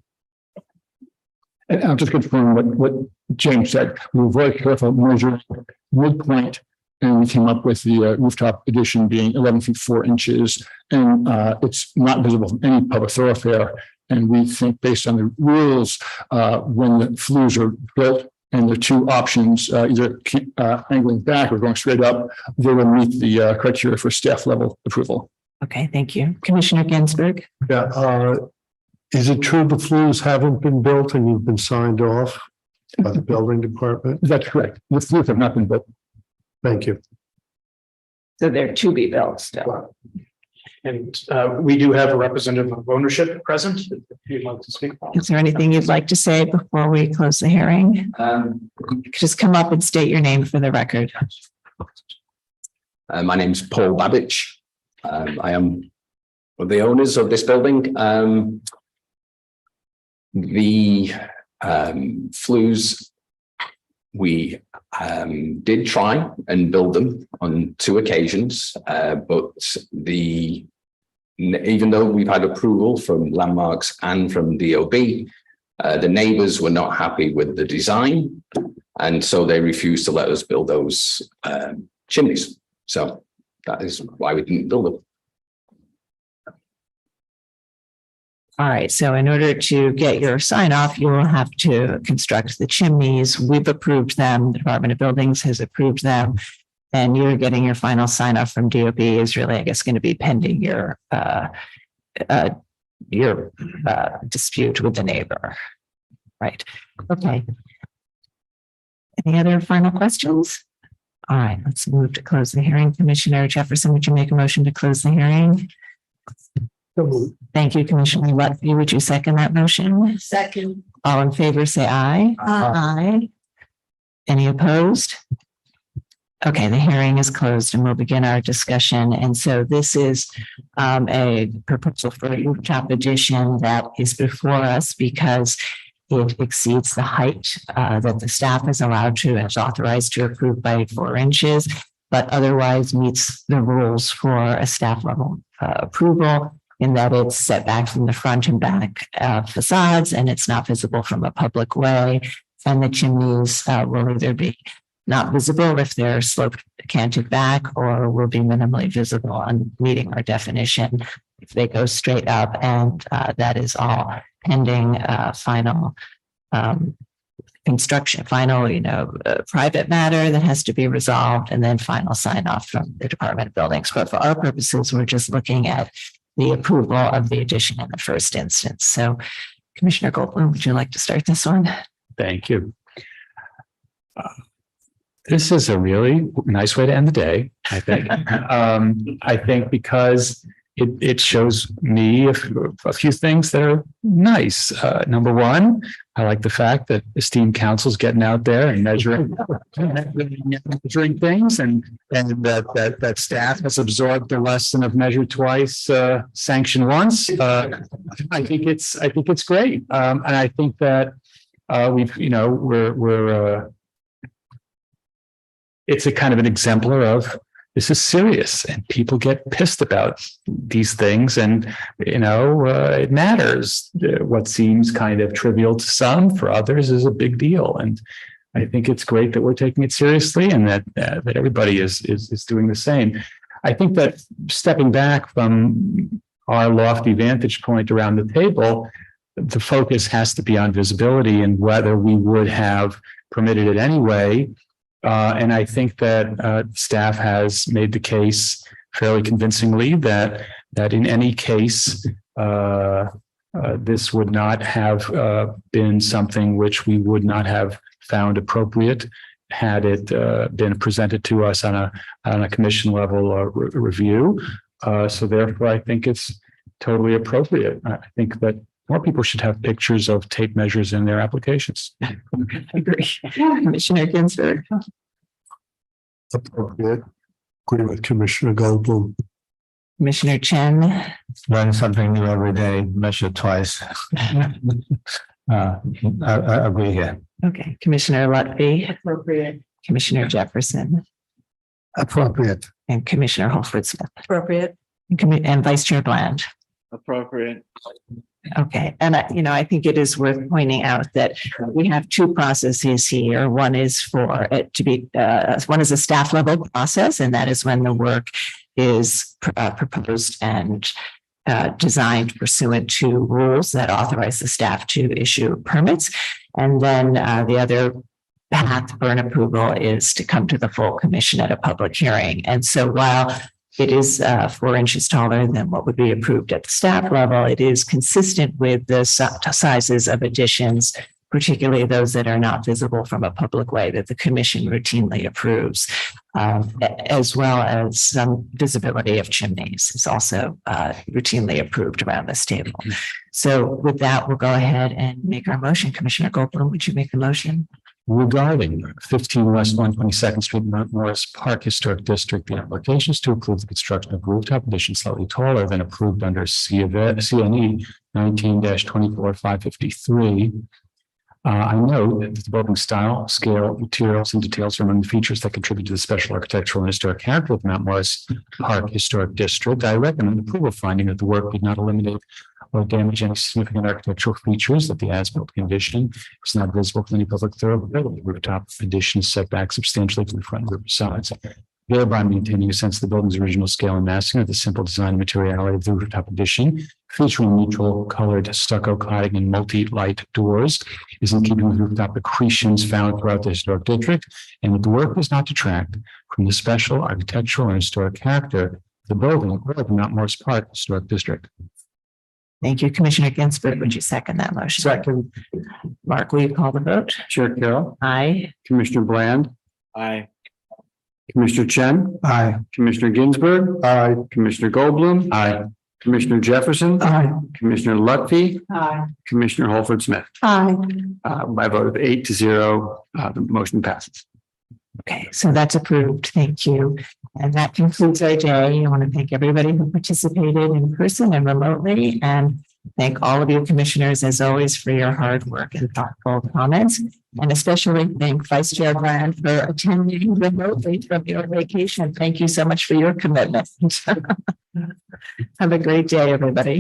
And I'll just confirm what James said. We were very careful measuring midpoint, and we came up with the rooftop addition being 11 feet 4 inches, and it's not visible from any public thoroughfare. And we think, based on the rules, when the flues are built and the 2 options, either keep angling back or going straight up, they will meet the criteria for staff level approval. Okay, thank you. Commissioner Ginsburg. Yeah, is it true the flues haven't been built and you've been signed off by the building department? That's correct. The flues have not been built. Thank you. So they're to be built still. And we do have a representative of ownership present, if you'd like to speak. Is there anything you'd like to say before we close the hearing? The Just come up and state your name for the record. My name's Paul Babbage. I am one of the owners of this building. The flues, we did try and build them on 2 occasions, but even though we've had approval from landmarks and from DOB, the neighbors were not happy with the design, and so they refused to let us build those chimneys. So that is why we didn't build them. All right, so in order to get your sign off, you will have to construct the chimneys. We've approved them. The Department of Buildings has approved them. And you're getting your final sign off from DOB is really, I guess, going to be pending your dispute with the neighbor. Right. Okay. Any other final questions? All right, let's move to close the hearing. Commissioner Jefferson, would you make a motion to close the hearing? Thank you, Commissioner Lutfi. Would you second that motion? Second. All in favor, say aye. Aye. Any opposed? Okay, the hearing is closed and we'll begin our discussion. And so this is a proposal for a rooftop addition that is before us because it exceeds the height that the staff is allowed to, is authorized to approve by 4 inches, but otherwise meets the rules for a staff level approval in that it's set back from the front and back facades and it's not visible from a public way. And the chimneys will either be not visible if they're sloped canted back or will be minimally visible on meeting our definition if they go straight up. And that is all pending final construction, final, private matter that has to be resolved and then final sign off from the Department of Buildings. But for our purposes, we're just looking at the approval of the addition in the first instance. So Commissioner Goldblum, would you like to start this one? Thank you. This is a really nice way to end the day, I think. I think because it shows me a few things that are nice. Number one, I like the fact that esteemed council's getting out there and measuring things, and that staff has absorbed the lesson of measure twice, sanction once. I think it's great, and I think that it's a kind of an exemplar of this is serious and people get pissed about these things. And, it matters. What seems kind of trivial to some, for others is a big deal. And I think it's great that we're taking it seriously and that everybody is doing the same. I think that stepping back from our lofty vantage point around the table, the focus has to be on visibility and whether we would have permitted it anyway. And I think that staff has made the case fairly convincingly that in any case, this would not have been something which we would not have found appropriate had it been presented to us on a commission level review. So therefore, I think it's totally appropriate. I think that more people should have pictures of tape measures in their applications. I agree. Commissioner Ginsburg. Appropriate. Agree with Commissioner Goldblum. Commissioner Chen. Learn something new every day, measure twice. I agree here. Okay, Commissioner Lutfi. Appropriate. Commissioner Jefferson. Appropriate. And Commissioner Holford Smith. Appropriate. And Vice Chair Bland. Appropriate. Okay, and I think it is worth pointing out that we have 2 processes here. One is for it to be, one is a staff level process, and that is when the work is proposed and designed pursuant to rules that authorize the staff to issue permits. And then the other path for an approval is to come to the full commission at a public hearing. And so while it is 4 inches taller than what would be approved at the staff level, it is consistent with the sizes of additions, particularly those that are not visible from a public way that the commission routinely approves, as well as some visibility of chimneys is also routinely approved around this table. So with that, we'll go ahead and make our motion. Commissioner Goldblum, would you make the motion? regarding 15 West 122nd Street, Mount Morris Park Historic District, the applications to approve the construction of rooftop addition slightly taller than approved under CNE 19-24-553. I know that the building style, scale, materials, and details are among the features that contribute to the special architectural and historic character of Mount Morris Park Historic District. I recommend approval finding that the work did not eliminate or damage any significant architectural features, that the as-built condition is not visible from any public thoroughfare, that the rooftop addition is set back substantially from the front and rear sides, thereby maintaining a sense of the building's original scale and massing of the simple design and materiality of the rooftop addition, featuring neutral colored stucco cladding and multi-light doors, is in keeping with rooftop accretions found throughout the historic district, and that the work does not detract from the special architectural and historic character of the building or the Mount Morris Park Historic District. Thank you, Commissioner Ginsburg. Would you second that motion? Second. Mark, will you call the vote? Chair Carroll. Aye. Commissioner Bland. Aye. Commissioner Chen. Aye. Commissioner Ginsburg. Aye. Commissioner Goldblum. Aye. Commissioner Jefferson. Aye. Commissioner Lutfi. Aye. Commissioner Holford Smith. Aye. By a vote of 8-0, the motion passes. Okay, so that's approved. Thank you. And that concludes our day. I want to thank everybody who participated in person and remotely, and thank all of you commissioners, as always, for your hard work and thoughtful comments. And especially thank Vice Chair Brand for attending remotely from your vacation. Thank you so much for your commitment. Have a great day, everybody.